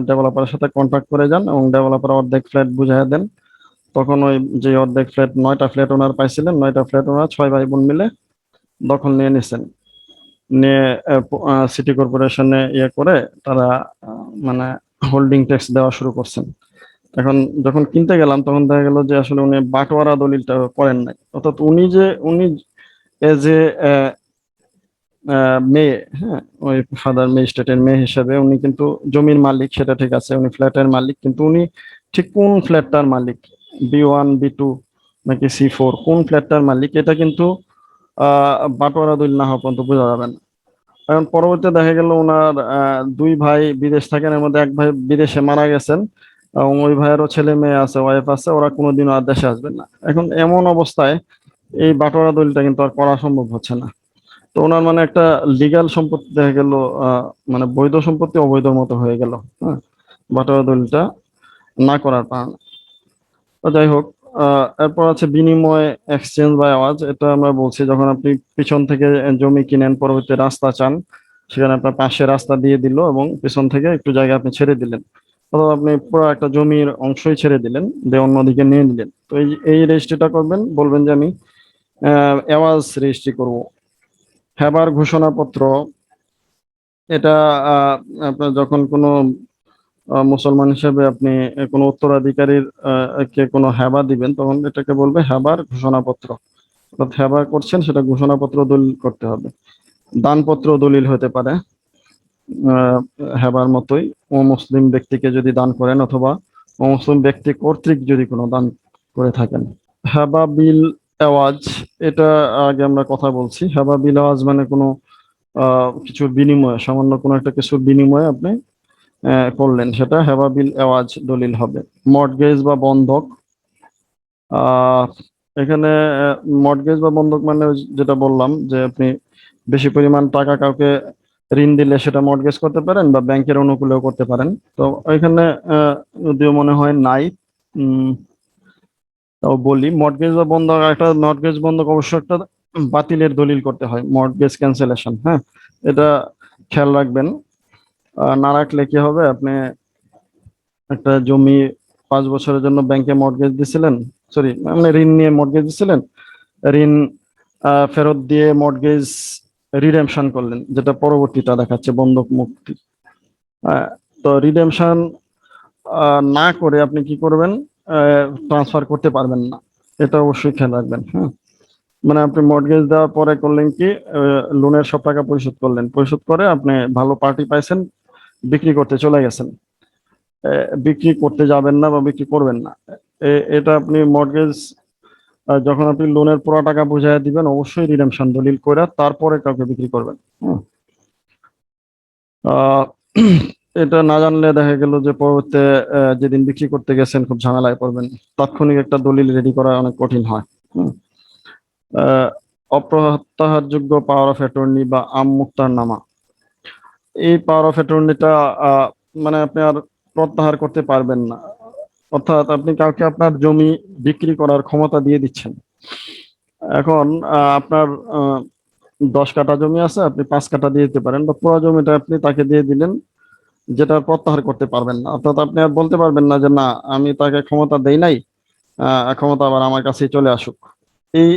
ডেভেলপারের সাথে কন্ট্যাক্ট করে যান এবং ডেভেলপার অর্ধেক ফ্ল্যাট বুঝাই দেন। তখন ওই যে অর্ধেক ফ্ল্যাট, 9টা ফ্ল্যাট ওনার পাইছিলেন, 9টা ফ্ল্যাট ওনার 6 ভাই বোন মিলে দখল নিয়ে নিছেন। নিয়ে সিটি কর্পোরেশনে ইয়ে করে তারা মানে হোল্ডিং ট্যাক্স দেওয়া শুরু করছেন। এখন যখন কিনতে গেলাম তখন দেখা গেল যে আসলে উনি বাটোয়ারা দলিলটা করেন নাই। অর্থাৎ উনি এজ এ মেয়ে, হ্যাঁ, ওই ফাদার ম্যাজিস্ট্রেটের মেয়ে হিসেবে উনি কিন্তু জমির মালিক, সেটা ঠিক আছে, উনি ফ্ল্যাটের মালিক, কিন্তু উনি ঠিক কোন ফ্ল্যাটটার মালিক, B1 B2 নাকি C4, কোন ফ্ল্যাটটার মালিক, এটা কিন্তু বাটোয়ারা দলিল না হওয়া পর্যন্ত বোঝা যাবে না। এখন পরবর্তীতে দেখা গেল ওনার 2 ভাই বিদেশ থাকেন, এর মধ্যে এক ভাই বিদেশে মারা গেছেন, এবং ওই ভাইয়েরও ছেলে মেয়ে আছে, ওয়াইফ আছে, ওরা কোনোদিনও আর দেশে আসবেন না। এখন এমন অবস্থায় এই বাটোয়ারা দলিলটা কিন্তু আর করা সম্ভব হচ্ছে না। তো ওনার মানে একটা লিগ্যাল সম্পত্তি দেখা গেল, মানে বৈধ সম্পত্তি অবৈধ মতো হয়ে গেল। হ্যাঁ, বাটোয়ারা দলিলটা না করার কারণে। তো যাই হোক, এরপর আছে বিনিময়, এক্সচেঞ্জ বাই আওয়াজ। এটা আমরা বলছি যখন আপনি পিছন থেকে জমি কিনেন, পরবর্তী রাস্তা চান, সেখানে আপনার পাশে রাস্তা দিয়ে দিল এবং পিছন থেকে একটু জায়গা আপনি ছেড়ে দিলেন, অথবা আপনি পুরো একটা জমির অংশই ছেড়ে দিলেন, দিয়ে অন্যদিকে নিয়ে নিলেন। তো এই রেজিস্ট্রিটা করবেন, বলবেন যে আমি এওয়াজ রেজিস্ট্রি করব। হেবার ঘোষণাপত্র, এটা আহ, আপনার যখন কোনো মুসলমান হিসেবে আপনি কোনো উত্তরাধিকারীর কে কোনো হেবা দিবেন, তখন এটাকে বলবে হেবার ঘোষণাপত্র। অর্থাৎ হেবা করছেন, সেটা ঘোষণাপত্র দলিল করতে হবে। দানপত্র দলিল হতে পারে আহ, হেবার মতোই, অমুসলিম ব্যক্তিকে যদি দান করেন, অথবা অমুসলিম ব্যক্তি কর্তৃক যদি কোনো দান করে থাকেন। হেবা বিল এওয়াজ, এটা আগে আমরা কথা বলছি। হেবা বিল এওয়াজ মানে কোনো কিছুর বিনিময়ে, সামান্য কোনো একটা কিছুর বিনিময়ে আপনি করলেন, সেটা হেবা বিল এওয়াজ দলিল হবে। মর্টগেজ বা বন্ধক, আহ এখানে মর্টগেজ বা বন্ধক মানে ওই যেটা বললাম, যে আপনি বেশি পরিমাণ টাকা কাউকে ঋণ দিলে সেটা মর্টগেজ করতে পারেন, বা ব্যাংকের অনুকূলেও করতে পারেন। তো এখানে যদিও মনে হয় নাই, উম, তাও বলি, মর্টগেজ বা বন্ধক, একটা মর্টগেজ বন্ধক অবশ্য একটা বাতিলের দলিল করতে হয়, মর্টগেজ ক্যান্সেলেশন। হ্যাঁ, এটা খেয়াল রাখবেন। না রাখলে কি হবে, আপনি একটা জমি 5 বছরের জন্য ব্যাংকে মর্টগেজ দিছিলেন, সরি মানে ঋণ নিয়ে মর্টগেজ দিছিলেন, ঋণ ফেরত দিয়ে মর্টগেজ রিডেমশন করলেন, যেটা পরবর্তীটা দেখাচ্ছে বন্ধক মুক্তি। আহ, তো রিডেমশন না করে আপনি কি করবেন, ট্রান্সফার করতে পারবেন না, এটা অবশ্যই খেয়াল রাখবেন। হ্যাঁ, মানে আপনি মর্টগেজ দেওয়ার পরে করলেন কি, লোনের সব টাকা পরিশোধ করলেন, পরিশোধ করে আপনি ভালো পার্টি পাইছেন, বিক্রি করতে চলে গেছেন, বিক্রি করতে যাবেন না বা বিক্রি করবেন না। এটা আপনি মর্টগেজ, যখন আপনি লোনের পুরো টাকা বুঝাইয়া দিবেন, অবশ্যই রিডেমশন দলিল করে তারপরে কাউকে বিক্রি করবেন। হুম। আহ, এটা না জানলে দেখা গেল যে পরবর্তীতে যেদিন বিক্রি করতে গেছেন খুব ঝামেলায় পড়বেন। তাৎক্ষণিক একটা দলিল রেডি করা অনেক কঠিন হয়। হুম। আহ, অপ্রত্যাহারযোগ্য পাওয়ার অফ অ্যাটর্নি বা আম মুক্তারনামা, এই পাওয়ার অফ অ্যাটর্নিটা মানে আপনি আর প্রত্যাহার করতে পারবেন না। অর্থাৎ আপনি কাউকে আপনার জমি বিক্রি করার ক্ষমতা দিয়ে দিচ্ছেন। এখন আপনার 10 কাঠা জমি আছে, আপনি 5 কাঠা দিয়ে দিতে পারেন, বা পুরো জমিটা আপনি তাকে দিয়ে দিলেন, যেটা প্রত্যাহার করতে পারবেন না। অর্থাৎ আপনি আর বলতে পারবেন না যে না, আমি তাকে ক্ষমতা দেই নাই, ক্ষমতা আবার আমার কাছেই চলে আসুক।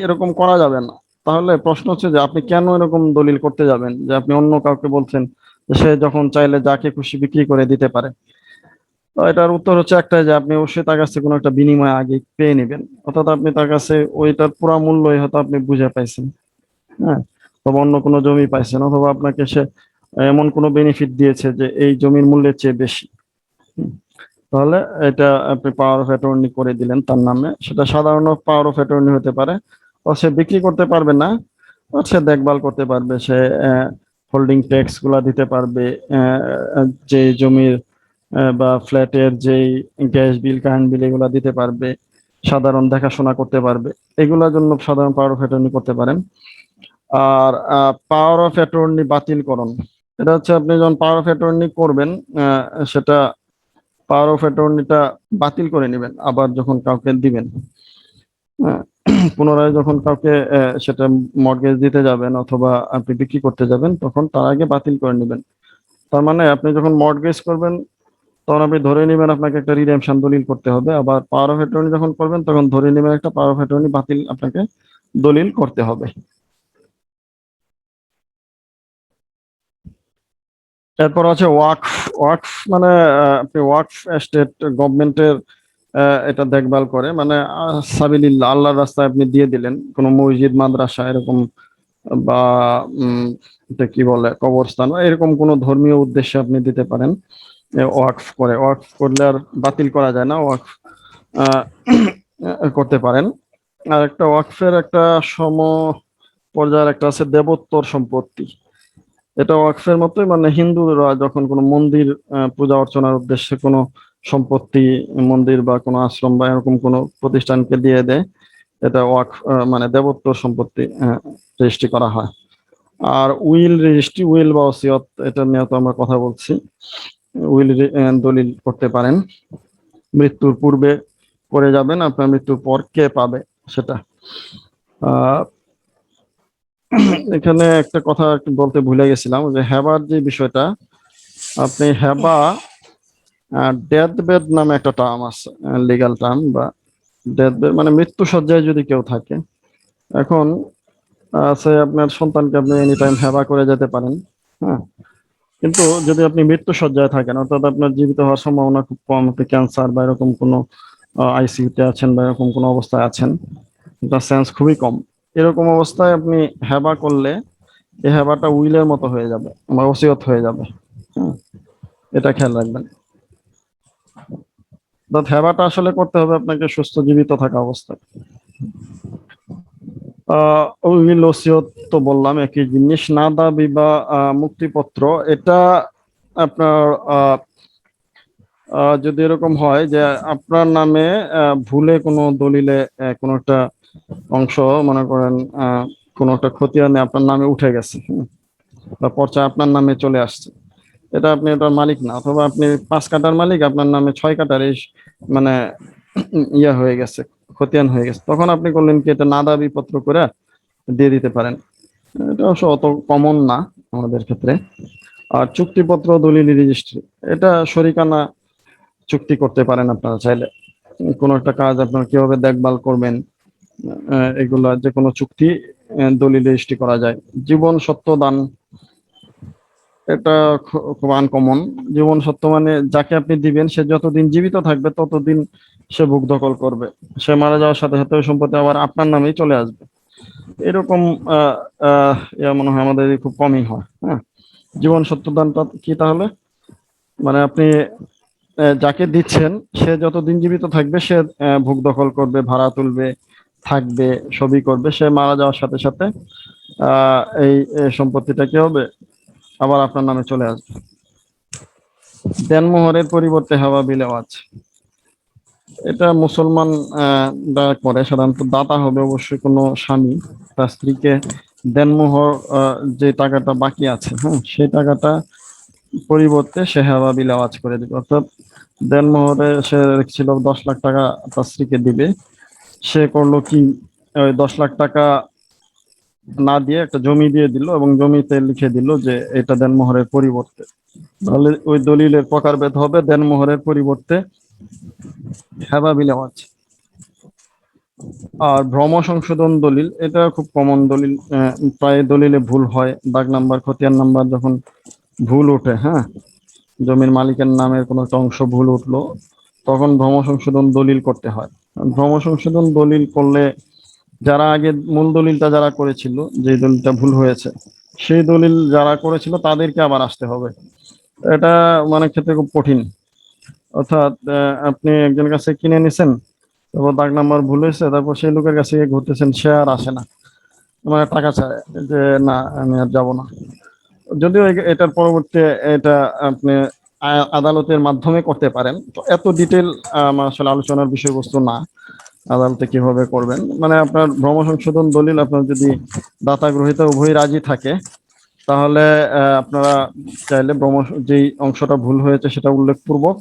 এরকম করা যাবে না। তাহলে প্রশ্ন হচ্ছে যে আপনি কেন এরকম দলিল করতে যাবেন, যে আপনি অন্য কাউকে বলছেন যে সে যখন চাইলে যাকে খুশি বিক্রি করে দিতে পারে। তো এটার উত্তর হচ্ছে একটাই, যে আপনি অবশ্যই তার কাছ থেকে কোনো একটা বিনিময় আগে পেয়ে নেবেন। অর্থাৎ আপনি তার কাছে ওইটার পুরা মূল্যই হয়তো আপনি বুঝে পাইছেন। হ্যাঁ, অথবা অন্য কোনো জমি পাইছেন, অথবা আপনাকে সে এমন কোনো বেনিফিট দিয়েছে যে এই জমির মূল্যের চেয়ে বেশি। হুম। তাহলে এটা আপনি পাওয়ার অফ অ্যাটর্নি করে দিলেন তার নামে। সেটা সাধারণ পাওয়ার অফ অ্যাটর্নি হতে পারে, ও সে বিক্রি করতে পারবে না, ও সে দেখভাল করতে পারবে, সে হোল্ডিং ট্যাক্স গুলা দিতে পারবে, যে জমির বা ফ্ল্যাটের যেই গ্যাস বিল, কারেন্ট বিল, এগুলা দিতে পারবে, সাধারণ দেখাশোনা করতে পারবে। এগুলোর জন্য সাধারণ পাওয়ার অফ অ্যাটর্নি করতে পারেন। আর পাওয়ার অফ অ্যাটর্নি বাতিলকরণ, এটা হচ্ছে আপনি যখন পাওয়ার অফ অ্যাটর্নি করবেন, আহ, সেটা পাওয়ার অফ অ্যাটর্নিটা বাতিল করে নেবেন আবার যখন কাউকে দিবেন। হ্যাঁ, পুনরায় যখন কাউকে সেটা মর্টগেজ দিতে যাবেন অথবা আপনি বিক্রি করতে যাবেন, তখন তার আগে বাতিল করে নেবেন। তার মানে আপনি যখন মর্টগেজ করবেন, তখন আপনি ধরে নেবেন আপনাকে একটা রিডেমশন দলিল করতে হবে। আবার পাওয়ার অফ অ্যাটর্নি যখন করবেন, তখন ধরে নেবেন একটা পাওয়ার অফ অ্যাটর্নি বাতিল আপনাকে দলিল করতে হবে। এরপর আছে ওয়াকফ। ওয়াকফ মানে আপনি ওয়াকফ এস্টেট গভর্নমেন্টের এটা দেখভাল করে, মানে সাবিলিল্লাহ, আল্লাহর রাস্তায় আপনি দিয়ে দিলেন কোনো মসজিদ, মাদ্রাসা এরকম, বা এটা কি বলে, কবরস্থান, বা এরকম কোনো ধর্মীয় উদ্দেশ্যে আপনি দিতে পারেন। ওয়াকফ করে, ওয়াকফ করলে আর বাতিল করা যায় না, ওয়াকফ আহ, করতে পারেন। আর একটা ওয়াকফের একটা সম পর্যায়ের একটা আছে দেবোত্তর সম্পত্তি। এটা ওয়াকফের মতোই, মানে হিন্দুরা যখন কোনো মন্দির পূজা অর্চনার উদ্দেশ্যে কোনো সম্পত্তি, মন্দির বা কোনো আশ্রম বা এরকম কোনো প্রতিষ্ঠানকে দিয়ে দেয়, এটা ওয়াকফ মানে দেবোত্তর সম্পত্তি রেজিস্ট্রি করা হয়। আর উইল রেজিস্ট্রি, উইল বা ওসিয়ত, এটা নিয়ে তো আমরা কথা বলছি। উইল দলিল করতে পারেন, মৃত্যুর পূর্বে করে যাবেন, আপনার মৃত্যুর পর কে পাবে সেটা। আহ এখানে একটা কথা একটু বলতে ভুলে গেছিলাম, যে হেবার যে বিষয়টা, আপনি হেবা, ডেথ বেড নামে একটা টার্ম আছে, লিগ্যাল টার্ম, বা ডেথ বেড মানে মৃত্যু শয্যায় যদি কেউ থাকে। এখন আছে আপনার সন্তানকে আপনি এনি টাইম হেবা করে যেতে পারেন, হ্যাঁ, কিন্তু যদি আপনি মৃত্যু শয্যায় থাকেন, অর্থাৎ আপনার জীবিত হওয়ার সম্ভাবনা খুব কম, আপনি ক্যান্সার বা এরকম কোনো আইসিইউতে আছেন বা এরকম কোনো অবস্থায় আছেন, এটা চান্স খুবই কম, এরকম অবস্থায় আপনি হেবা করলে এই হেবাটা উইলের মতো হয়ে যাবে, আমার ওসিয়ত হয়ে যাবে। হুম, এটা খেয়াল রাখবেন। অর্থাৎ হেবাটা আসলে করতে হবে আপনাকে সুস্থ জীবিত থাকা অবস্থায়। উইল ওসিয়ত তো বললাম একই জিনিস। নাদা বিবা মুক্তিপত্র, এটা আপনার যদি এরকম হয় যে আপনার নামে ভুলে কোনো দলিলে কোনো একটা অংশ, মনে করেন কোনো একটা খতিয়ানে আপনার নামে উঠে গেছে, বা পর্চা আপনার নামে চলে আসছে, এটা আপনি এটার মালিক না, অথবা আপনি 5 কাঠার মালিক, আপনার নামে 6 কাঠার এই মানে ইয়া হয়ে গেছে, খতিয়ান হয়ে গেছে, তখন আপনি করলেন কি, এটা নাদা বিপত্র করে দিয়ে দিতে পারেন। এটা অবশ্য অত কমন না আমাদের ক্ষেত্রে। আর চুক্তিপত্র, দলিল, রেজিস্ট্রি, এটা শরিকানা চুক্তি করতে পারেন আপনারা চাইলে। কোনো একটা কাজ আপনারা কিভাবে দেখভাল করবেন, এগুলা যে কোনো চুক্তি দলিল রেজিস্ট্রি করা যায়। জীবন সত্য দান, এটা খুব আনকমন। জীবন সত্য মানে যাকে আপনি দিবেন সে যতদিন জীবিত থাকবে ততদিন সে ভোগ দখল করবে, সে মারা যাওয়ার সাথে সাথে ওই সম্পত্তি আবার আপনার নামেই চলে আসবে। এরকম আহ আহ ইয়া মনে হয় আমাদের খুব কমই হয়। হ্যাঁ, জীবন সত্য দানটা কি তাহলে, মানে আপনি যাকে দিচ্ছেন সে যতদিন জীবিত থাকবে সে ভোগ দখল করবে, ভাড়া তুলবে, থাকবে, সবই করবে, সে মারা যাওয়ার সাথে সাথে এই সম্পত্তিটা কি হবে, আবার আপনার নামে চলে আসবে। দেনমোহরের পরিবর্তে হাওয়া বিলেওয়াজ, এটা মুসলমান দ্বারা করে, সাধারণত দাতা হবে অবশ্যই কোনো স্বামী, তার স্ত্রীকে দেনমোহর যে টাকাটা বাকি আছে, হ্যাঁ, সেই টাকাটা পরিবর্তে সে হাওয়া বিলেওয়াজ করে দিবে। অর্থাৎ দেনমোহরে সে ছিল 10 লাখ টাকা তার স্ত্রীকে দিবে, সে করলো কি, ওই 10 লাখ টাকা না দিয়ে একটা জমি দিয়ে দিল, এবং জমিতে লিখে দিল যে এটা দেনমোহরের পরিবর্তে, তাহলে ওই দলিলের প্রকারভেদ হবে দেনমোহরের পরিবর্তে হেবা বিলেওয়াজ। আর ভ্রম সংশোধন দলিল, এটা খুব কমন দলিল, প্রায় দলিলে ভুল হয়, দাগ নাম্বার, খতিয়ান নাম্বার যখন ভুল ওঠে, হ্যাঁ, জমির মালিকের নামের কোনো একটা অংশ ভুল উঠলো, তখন ভ্রম সংশোধন দলিল করতে হয়। ভ্রম সংশোধন দলিল করলে যারা আগে মূল দলিলটা যারা করেছিল, যে দলিলটা ভুল হয়েছে, সেই দলিল যারা করেছিল তাদেরকে আবার আসতে হবে। এটা মানে ক্ষেত্রে খুব কঠিন। অর্থাৎ আপনি একজনের কাছে কিনে নিছেন, তারপর দাগ নাম্বার ভুল হয়েছে, তারপর সেই লোকের কাছে গিয়ে ঘুরতেছেন, সে আর আসে না, মানে টাকা চায়, যে না আমি আর যাবো না। যদিও এটার পরবর্তী এটা আপনি আদালতের মাধ্যমে করতে পারেন, তো এত ডিটেল আমার আসলে আলোচনার বিষয়বস্তু না, আদালতে কিভাবে করবেন। মানে আপনার ভ্রম সংশোধন দলিল, আপনার যদি দাতা গ্রহীতা উভয় রাজি থাকে, তাহলে আপনারা চাইলে যেই অংশটা ভুল হয়েছে সেটা উল্লেখপূর্বক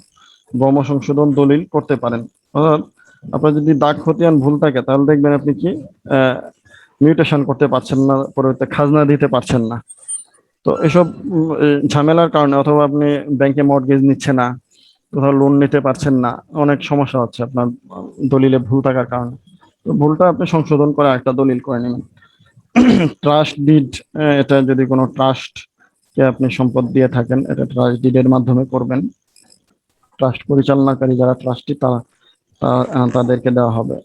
ভ্রম সংশোধন দলিল করতে পারেন। অর্থাৎ আপনার যদি দাগ খতিয়ান ভুল থাকে, তাহলে দেখবেন আপনি কি মিউটেশন করতে পারছেন না, পরবর্তীতে খাজনা দিতে পারছেন না। তো এসব ঝামেলার কারণে, অথবা আপনি ব্যাংকে মর্টগেজ নিচ্ছে না, কোথাও লোন নিতে পারছেন না, অনেক সমস্যা হচ্ছে আপনার দলিলে ভুল থাকার কারণে। তো ভুলটা আপনি সংশোধন করে একটা দলিল করে নেবেন। ট্রাস্ট ডিড, এটা যদি কোনো ট্রাস্ট কে আপনি সম্পদ দিয়ে থাকেন, এটা ট্রাস্ট ডিডের মাধ্যমে করবেন। ট্রাস্ট পরিচালনাকারী যারা ট্রাস্টি, তাদেরকে দেওয়া হবে।